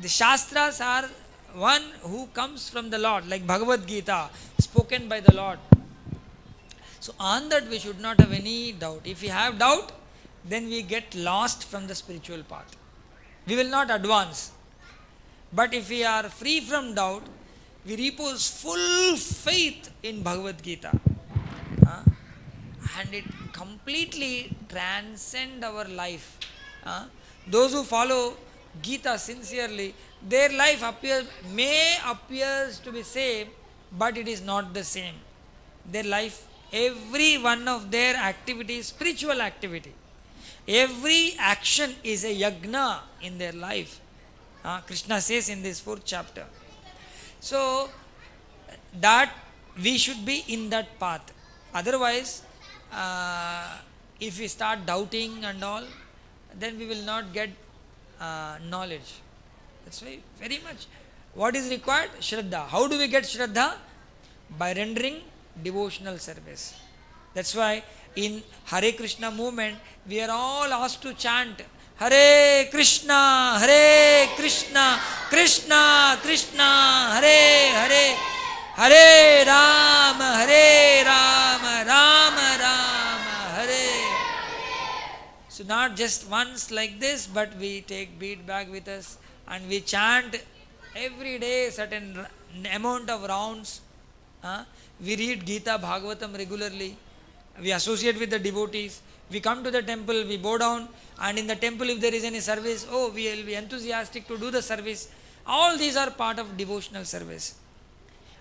the Shastras are one who comes from the Lord, like Bhagavad Gita, spoken by the Lord. So on that we should not have any doubt. If we have doubt, then we get lost from the spiritual path. We will not advance. But if we are free from doubt, we repose full faith in Bhagavad Gita. And it completely transcends our life. Those who follow Gita sincerely, their life may appears to be same, but it is not the same. Their life, every one of their activities, spiritual activity. Every action is a yagna in their life. Krishna says in this 4th chapter. So, that we should be in that path. Otherwise, if we start doubting and all, then we will not get knowledge. That's why very much. What is required? Shraddha. How do we get Shraddha? By rendering devotional service. That's why in Hare Krishna movement, we are all asked to chant Hare Krishna, Krishna Krishna, Hare Hare, Hare Rama, Rama Rama, Hare. So not just once like this, but we take beat back with us and we chant every day certain amount of rounds. We read Gita, Bhagavatam regularly. We associate with the devotees. We come to the temple, we bow down, and in the temple if there is any service, we will be enthusiastic to do the service. All these are part of devotional service.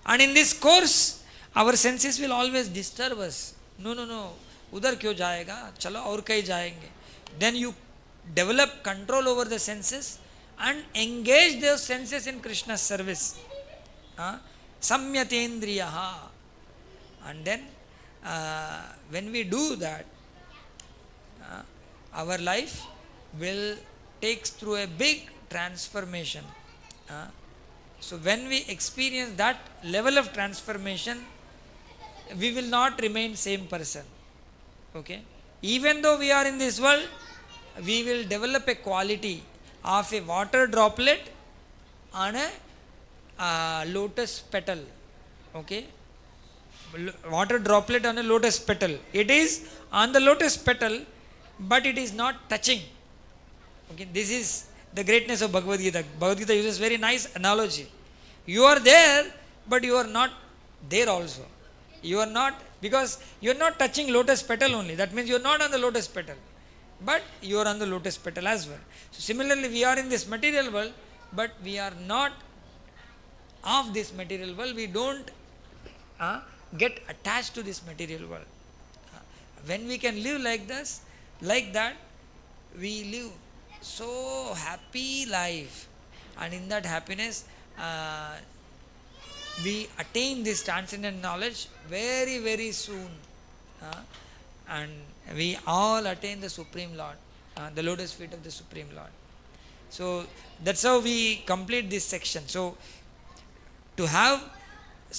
And in this course, our senses will always disturb us. No, udhar kyo jayega, chalo aur kahin jayenge. Then you develop control over the senses and engage those senses in Krishna's service. Samyatendriyaha. And then when we do that, our life will take through a big transformation. So when we experience that level of transformation, we will not remain same person. Okay? Even though we are in this world, we will develop a quality of a water droplet on a lotus petal. Okay? Water droplet on a lotus petal. It is on the lotus petal, but it is not touching. Okay, this is the greatness of Bhagavad Gita. Bhagavad Gita uses very nice analogy. You are there, but you are not there also. You are not, because you are not touching lotus petal only. That means you are not on the lotus petal, but you are on the lotus petal as well. So similarly, we are in this material world, but we are not of this material world. We don't get attached to this material world. When we can live like this, like that, we live so happy life, and in that happiness we attain this transcendent knowledge very, very soon, and we all attain the Supreme Lord, the lotus feet of the Supreme Lord. So that's how we complete this section. So to have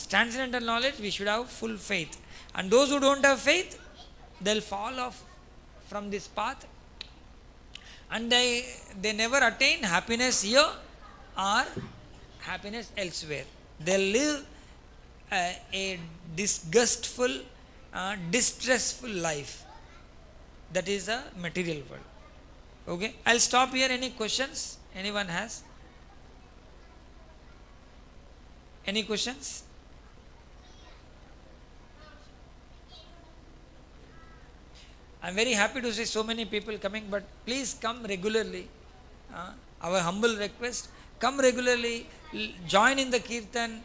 transcendental knowledge, we should have full faith, and those who don't have faith, they'll fall off from this path, and they never attain happiness here or happiness elsewhere. They'll live a disgustful, distressful life. That is a material world. Okay, I'll stop here. Any questions anyone has? Any questions? I'm very happy to see so many people coming, but please come regularly. Our humble request, come regularly, join in the kirtan,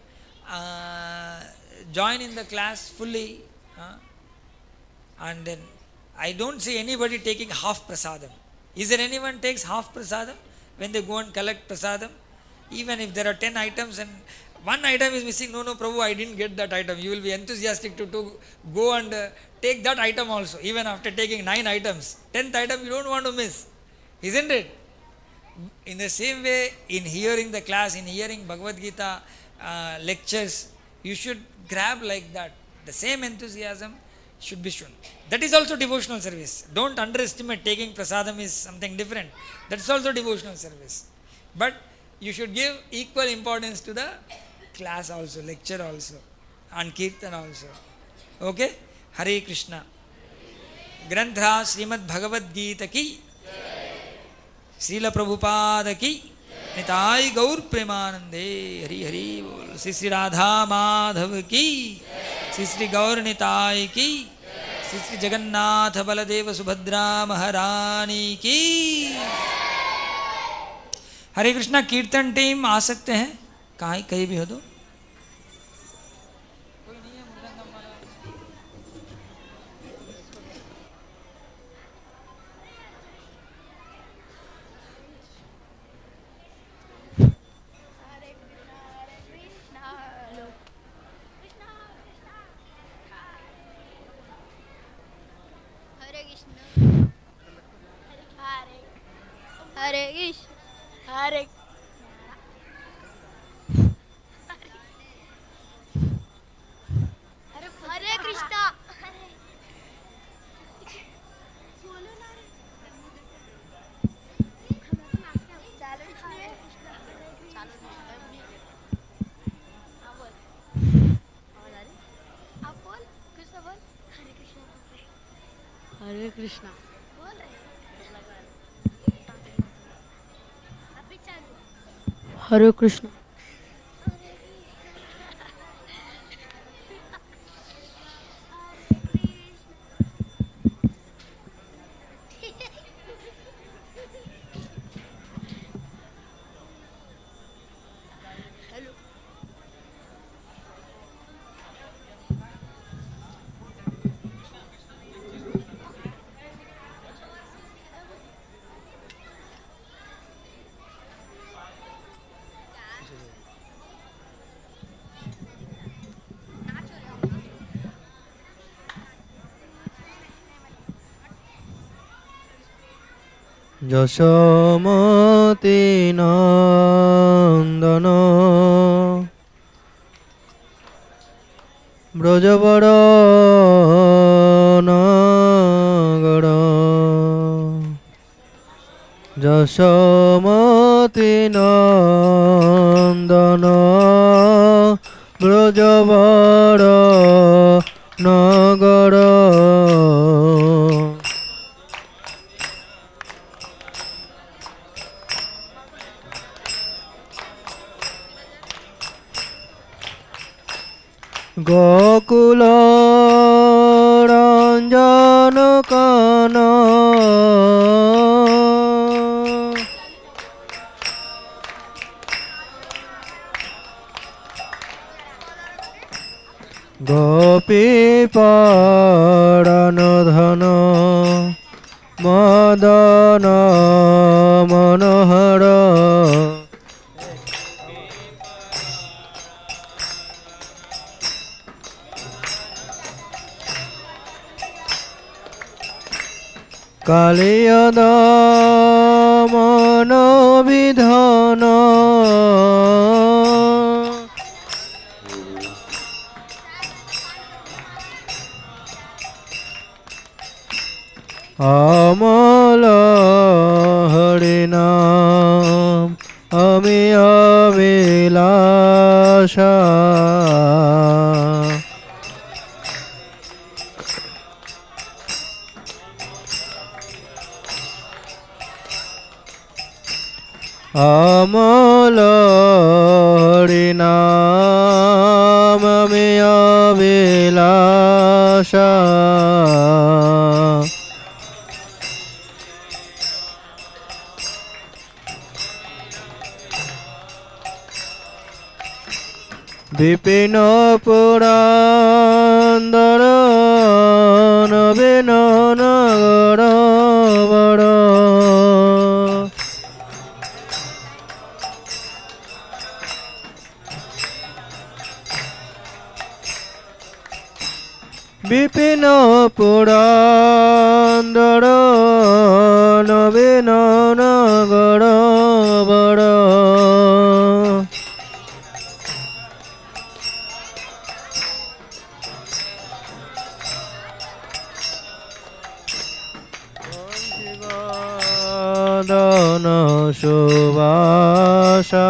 join in the class fully, and then I don't see anybody taking half prasadam. Is there anyone takes half prasadam when they go and collect prasadam? Even if there are 10 items and one item is missing, no, Prabhu, I didn't get that item. You will be enthusiastic to go and take that item also, even after taking 9 items. 10th item you don't want to miss, isn't it? In the same way, in hearing the class, in hearing Bhagavad Gita lectures, you should grab like that. The same enthusiasm should be shown. That is also devotional service. Don't underestimate taking prasadam is something different. That's also devotional service. But you should give equal importance to the class also, lecture also, and kirtan also. Okay? Hare Krishna. Grantha Srimad Bhagavad Gita ki, Srila Prabhupada ki, Nitai Gaur Premanande, Hari Hari Bol, Sri Radha Madhav ki, Sri Gaur Nitai ki, Sri Jagannath Baladeva Subhadra Maharani की। हरे कृष्णा। कीर्तन team आ सकते हैं, कहीं कहीं भी हो तो। हरे कृष्णा। हरे कृष्णा। যশোমতি নন্দন ব্রজবর নগর যশোমতি নন্দন ব্রজবর নগর গোকুল রঞ্জন কান গোপী পরাণ ধন মদন মনোহর কালিয় দমন বিধান অমল হরিনাম আমি অবিলাসা অমল হরিনাম আমি অবিলাসা বিপিন পুরান্দর নবীন নগর বড় বিপিন পুরান্দর নবীন নগর বড় দন সুবাসা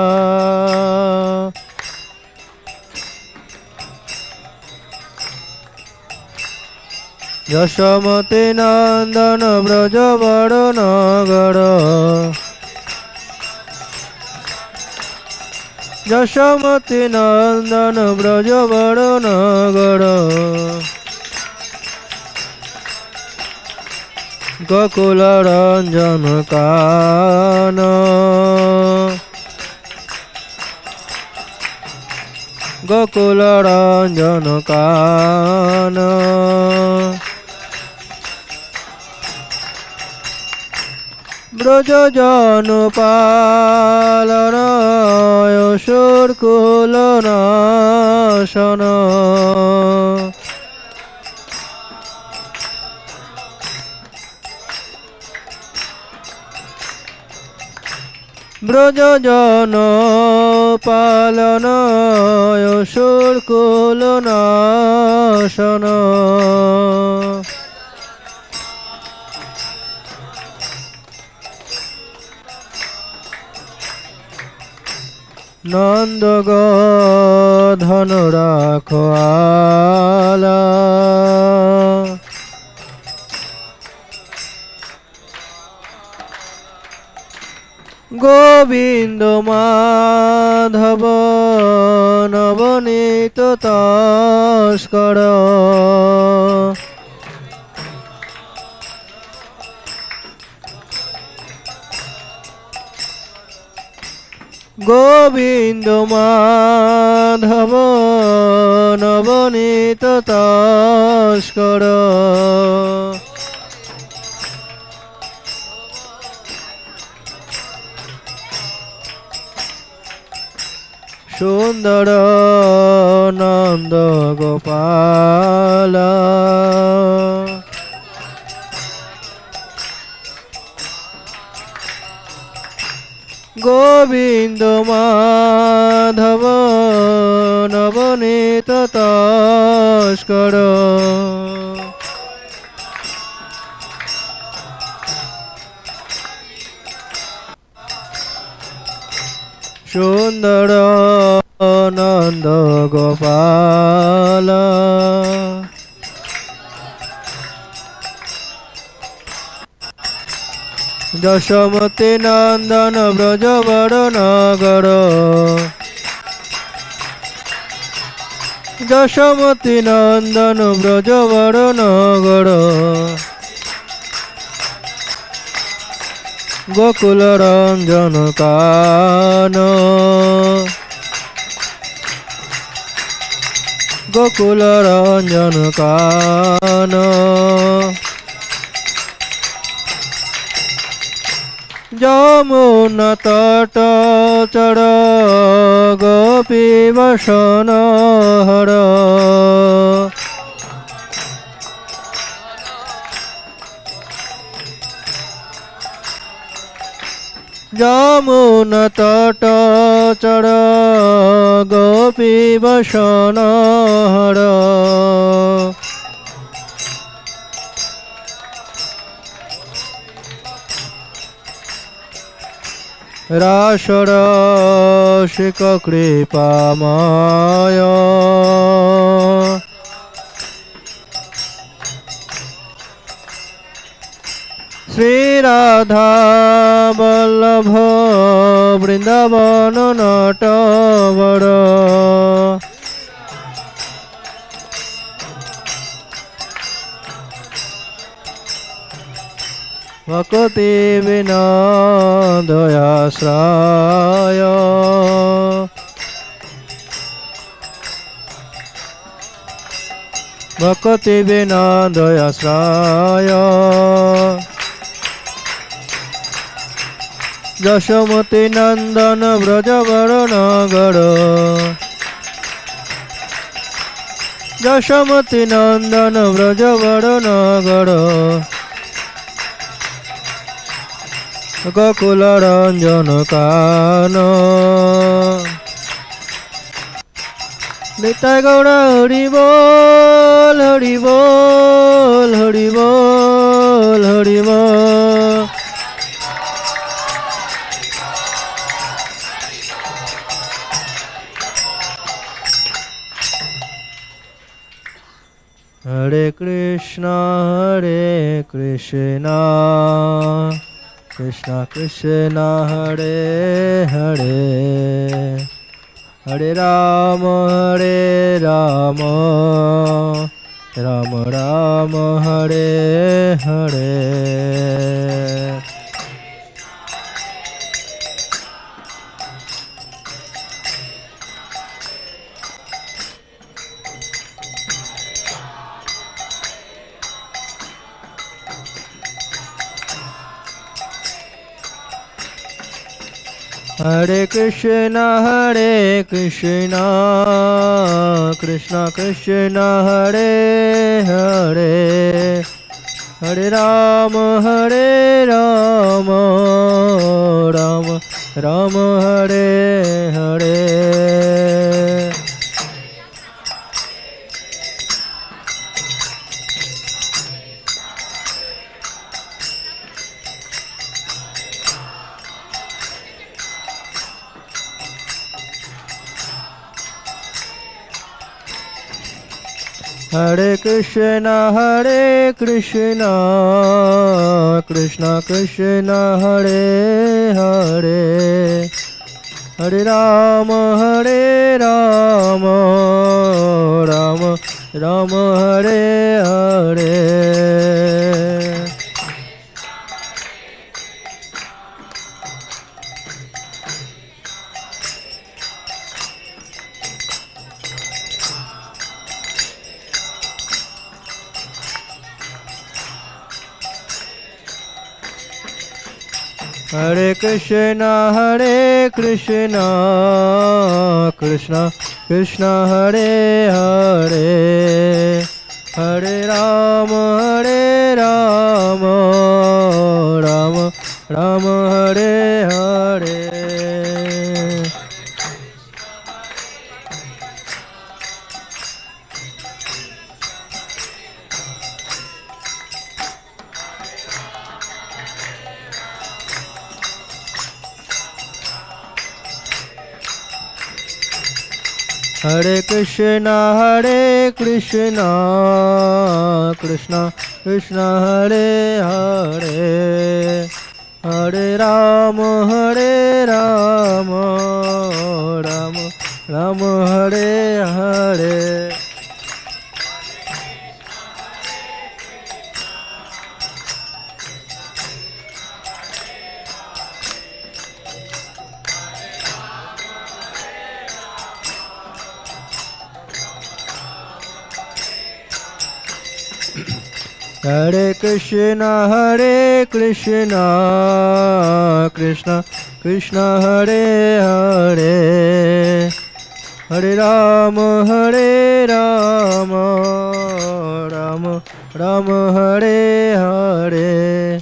যশোমতি নন্দন ব্রজ বড় নগর যশোমতি নন্দন ব্রজ বড় নগর গোকুল রঞ্জন কান গোকুল রঞ্জন কান ব্রজ জন পালন অসুর কুল নাশন ব্রজ জন পালন অসুর কুল নাশন নন্দ ধন রাখোয়ালা গোবিন্দ মাধব নবনীত তস্কর গোবিন্দ মাধব নবনীত তস্কর সুন্দর নন্দ গোপাল গোবিন্দ মাধব নবনীত তস্কর সুন্দর নন্দ গোপাল যশোমতি নন্দন ব্রজ বড় নগর যশোমতি নন্দন ব্রজ বড় নগর গোকুল রঞ্জন কান গোকুল রঞ্জন কান যমুনা তট চর গোপী বসন হর যমুনা তট চর গোপী বসন হর রাসরসিক কৃপাময় শ্রী রাধা বল্লভ বৃন্দাবন নটবর ভকতি বিনোদয়াশ্রয় ভকতি বিনোদয়াশ্রয় যশোমতি নন্দন ব্রজ বড় নগর যশোমতি নন্দন ব্রজ বড় নগর গোকুল রঞ্জন কান নিতাই গৌড় হরি বল হরি বল হরি বল হরি বল Krishna Krishna Krishna Hare Hare Hare Rama Rama Rama Hare Hare. Hare Krishna Krishna Krishna Hare Hare Hare Rama Rama Rama Hare Hare. Hare Krishna Krishna Krishna Hare Hare Hare Rama Rama Hare Hare. Hare Krishna Krishna Krishna Hare Hare Hare Rama Rama Hare Hare. Hare Krishna Krishna Krishna Hare Hare Hare Rama Rama Hare Hare. Hare Krishna Krishna Krishna Hare Hare Hare Rama Rama Hare Hare.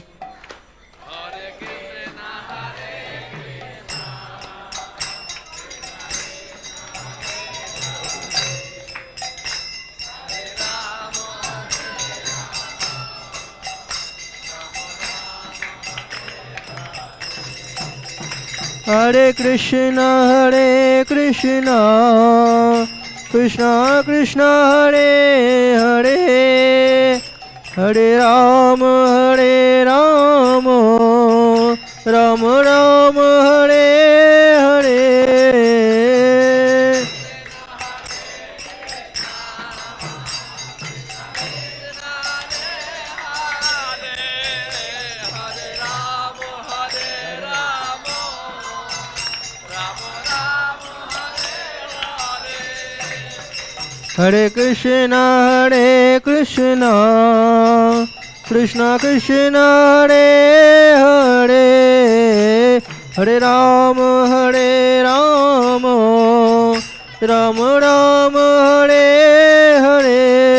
Hare Krishna Krishna Krishna Hare Hare Hare Rama Rama Rama Hare Hare. Hare Krishna Krishna Krishna Hare Hare Hare Rama Rama Rama Hare Hare.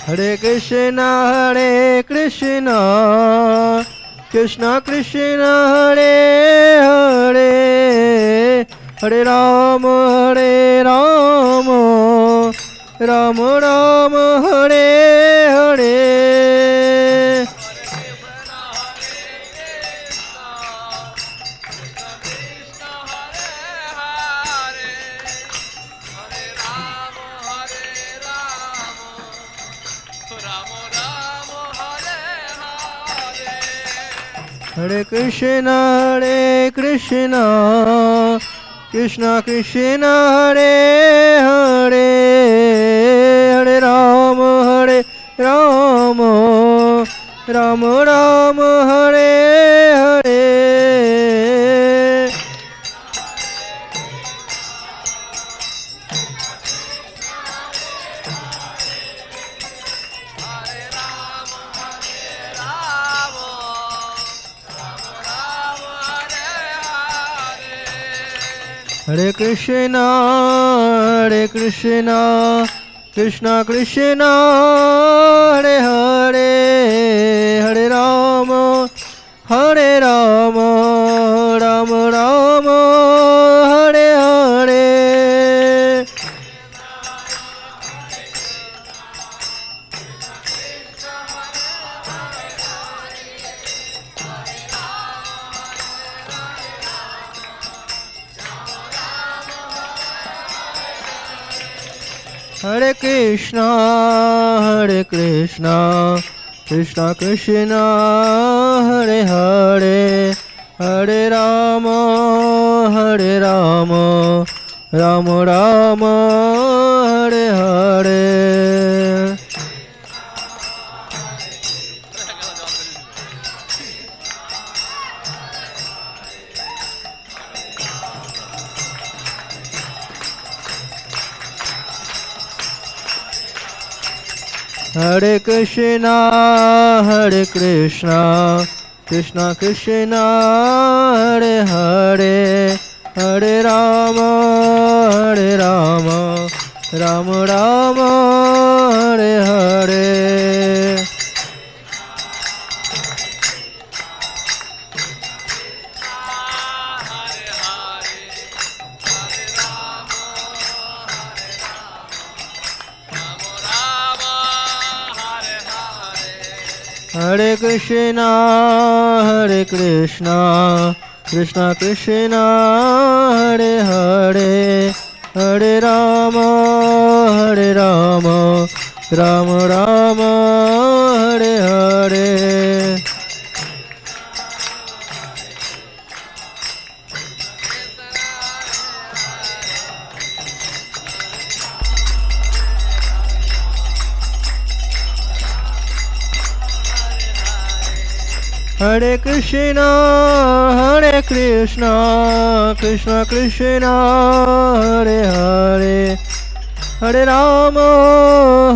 Hare Krishna Krishna Krishna Hare Hare Hare Rama Ram Ram Hare Hare Hare Krishna Krishna Krishna Hare Hare Hare Rama Ram Ram Hare Hare Hare Krishna Krishna Krishna Hare Hare Hare Rama Ram Ram Hare Hare Hare Krishna Krishna Krishna Hare Hare Hare Rama Ram Ram Hare Hare Hare Krishna Krishna Krishna Hare Hare Hare Rama Ram Ram Hare Hare Hare Krishna Krishna Krishna Hare Hare Hare Rama Ram Ram Hare Hare Hare Krishna Krishna Krishna Hare Hare Hare Rama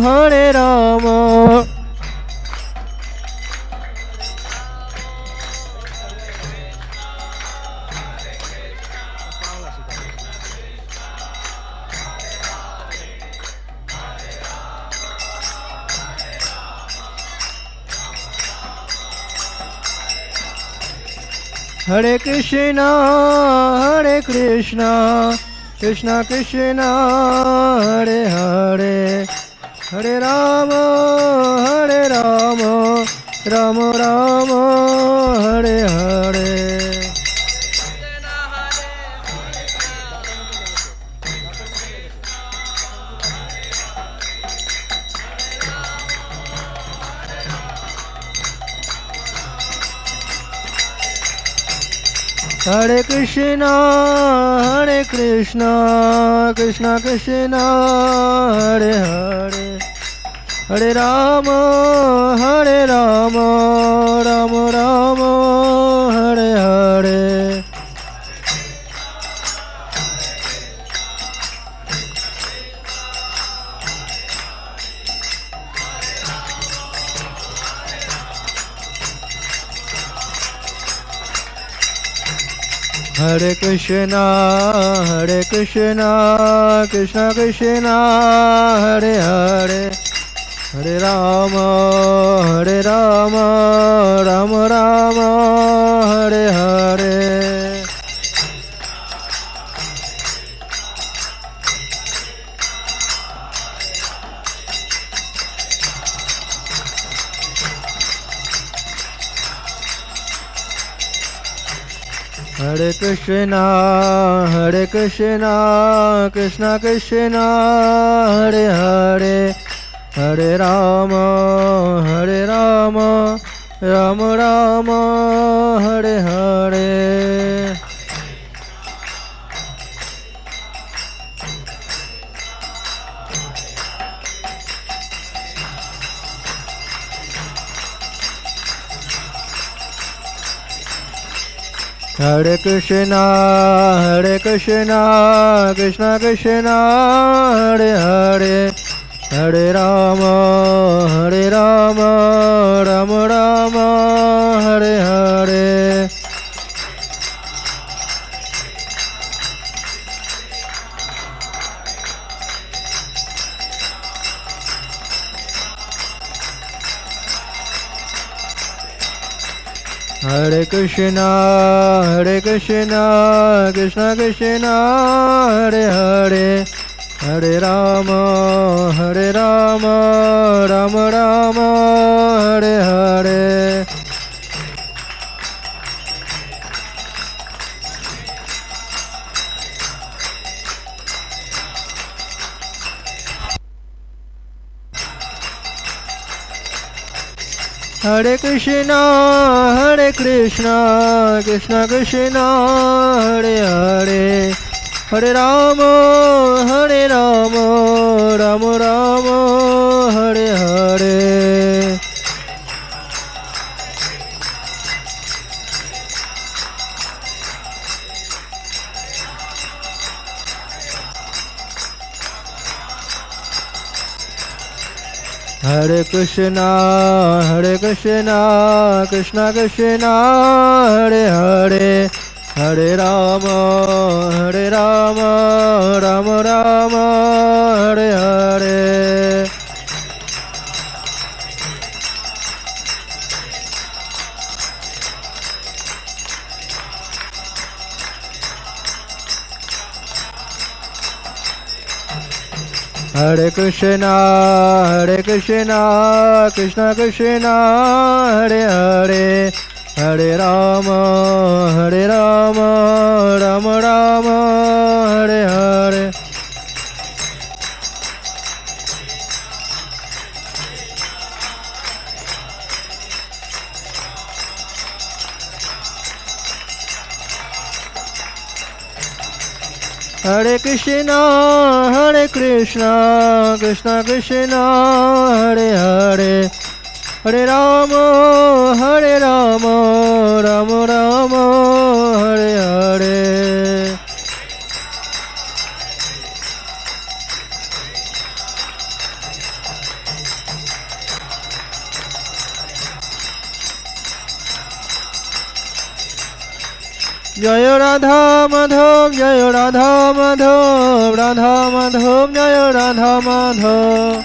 Hare Krishna Krishna Krishna Hare Hare Hare Rama Ram Ram Hare Hare Hare Krishna Krishna Krishna Hare Hare Hare Rama Ram Ram Hare Hare Hare Krishna Krishna Krishna Hare Hare Hare Rama Ram Ram Hare Hare Hare Krishna, Krishna Krishna, Hare Hare, Hare Rama, Rama Rama, Hare Hare. Hare Krishna, Krishna Krishna, Hare Hare, Hare Rama, Rama Rama, Hare Hare. Hare Krishna, Krishna Krishna, Hare Hare, Hare Rama, Rama Rama, Hare Hare. Hare Krishna, Krishna Krishna, Hare Hare, Hare Rama, Rama Rama, Hare Hare. Hare Krishna, Krishna Krishna, Hare Hare, Hare Rama, Rama Rama, Hare Hare. Hare Krishna, Krishna Krishna, Hare Hare, Hare Rama, Rama Rama, Hare Hare. Hare Krishna, Krishna Krishna, Hare Hare, Hare Rama, Rama Rama, Hare Hare. Jaya Radha Madhav, Jaya Radha Madhav, Radha Madhav, Jaya Radha Madhav.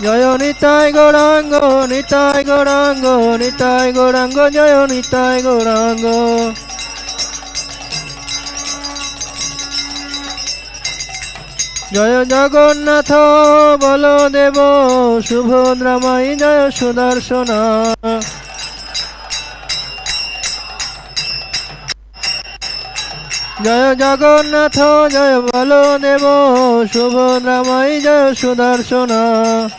Jaya Nitai Gaurango, Nitai Gaurango, Nitai Gaurango, Jaya Nitai Gaurango. Jaya Jagannatha Baladeva Subhadramai Jaya Sudarshana. Jaya Jagannatha Jaya Baladeva Subhadramai Jaya Sudarshana.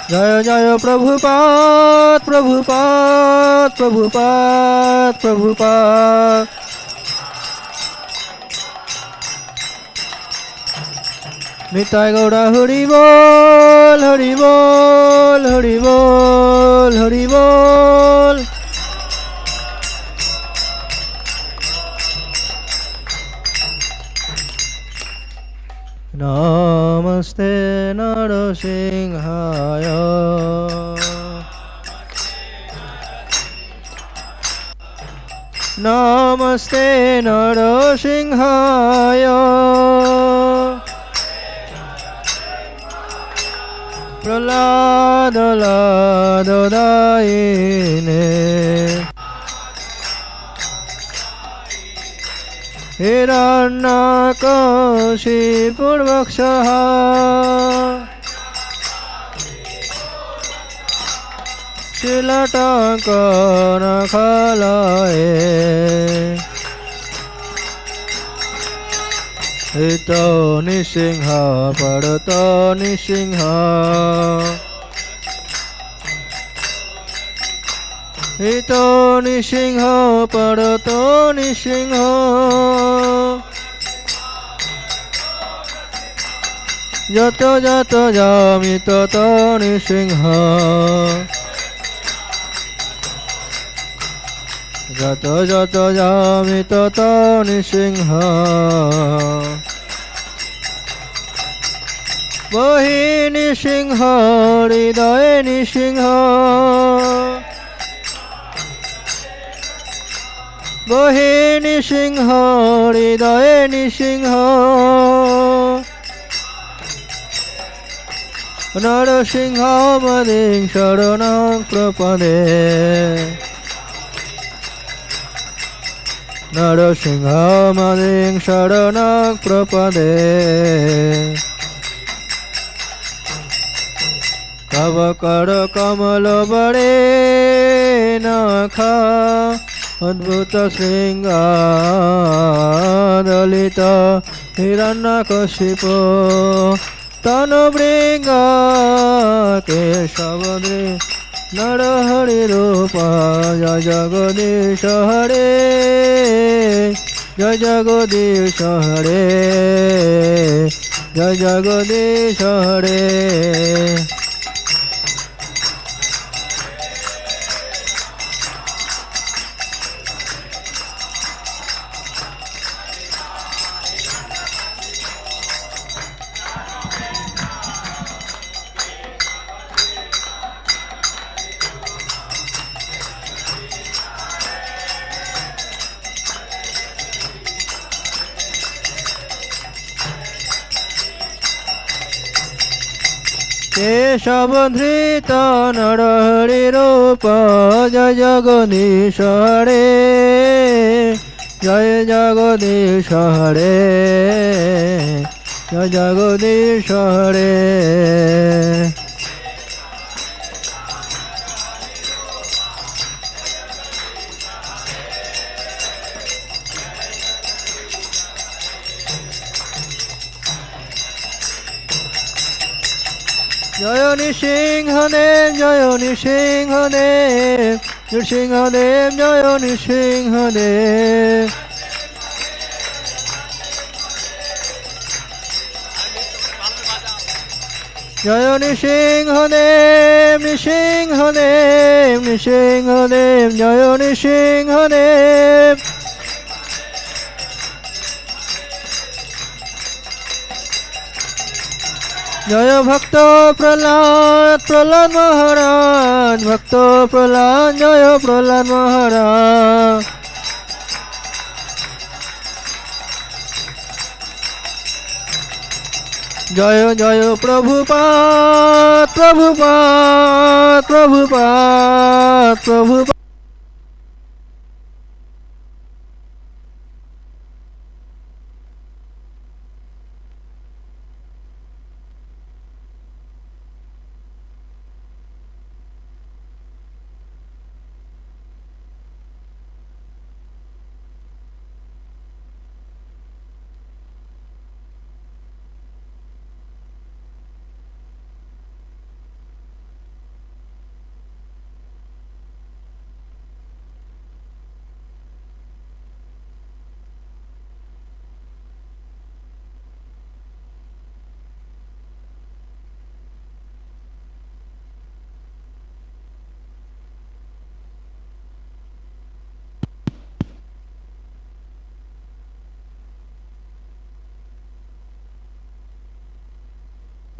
Jaya Jaya Prabhupada, Prabhupada, Prabhupada, Prabhupada. Nitai Gaura Hari Bol, Hari Bol, Hari Bol, Hari Bol. Namaste Narasimhaya. Namaste Narasimhaya. Pralada Lada Daine. हिरण्यकशिपुर्वक्षः शिलटङ्कनखलये हितो निसिंह परतो निसिंह हितो निसिंह परतो निसिंह যত যত যামি তত নৃসিংহ যত যত যামি তত নৃসিংহ বহি নৃসিংহ হৃদয়ে নৃসিংহ বহি নৃসিংহ হৃদয়ে নৃসিংহ নরসিংহ মদিং শরণং প্রপদে নরসিংহ মদিং শরণং প্রপদে তব কর কমল বরে নখা অদ্ভুত শৃঙ্গ দলিত হিরণ্যকশিপ তনুবৃঙ্গ কেশবদ্রে নরহরি রূপ জয় জগদীশ হরে জয় জগদীশ হরে জয় জগদীশ হরে কেশবধৃত নরহরি রূপ জয় জগদীশ হরে জয় জগদীশ হরে জয় জগদীশ হরে জয় নৃসিংহদেব জয় নৃসিংহদেব নৃসিংহদেব জয় নৃসিংহদেব জয় নৃসিংহদেব নৃসিংহদেব নৃসিংহদেব জয় নৃসিংহদেব জয় ভক্ত প্রহ্লাদ প্রহ্লাদ মহারাজ ভক্ত প্রহ্লাদ জয় প্রহ্লাদ মহারাজ জয় জয় প্রভুপাদ প্রভুপাদ প্রভুপাদ প্রভুপাদ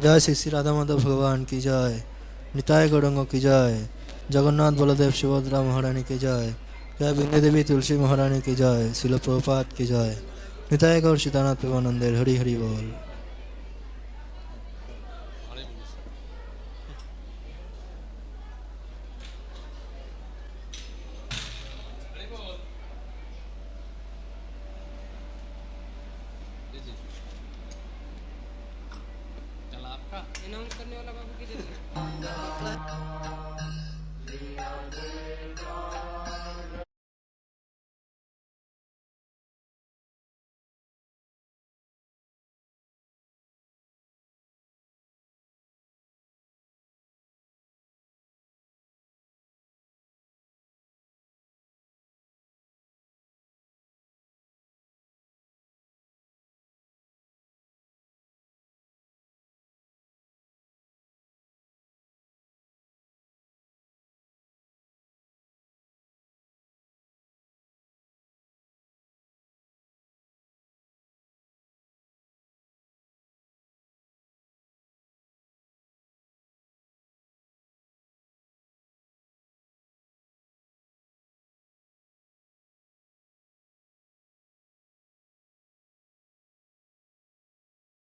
जय श्री श्री राधा माधव भगवान की जय निताय गौरंग की जय जगन्नाथ बलदेव सुभद्रा महारानी की जय जय बिंदु देवी तुलसी महारानी की जय शिल प्रभुपाद की जय निताय गौर सीतानाथ प्रेमानंदेर हरि हरि बोल। Radhakant.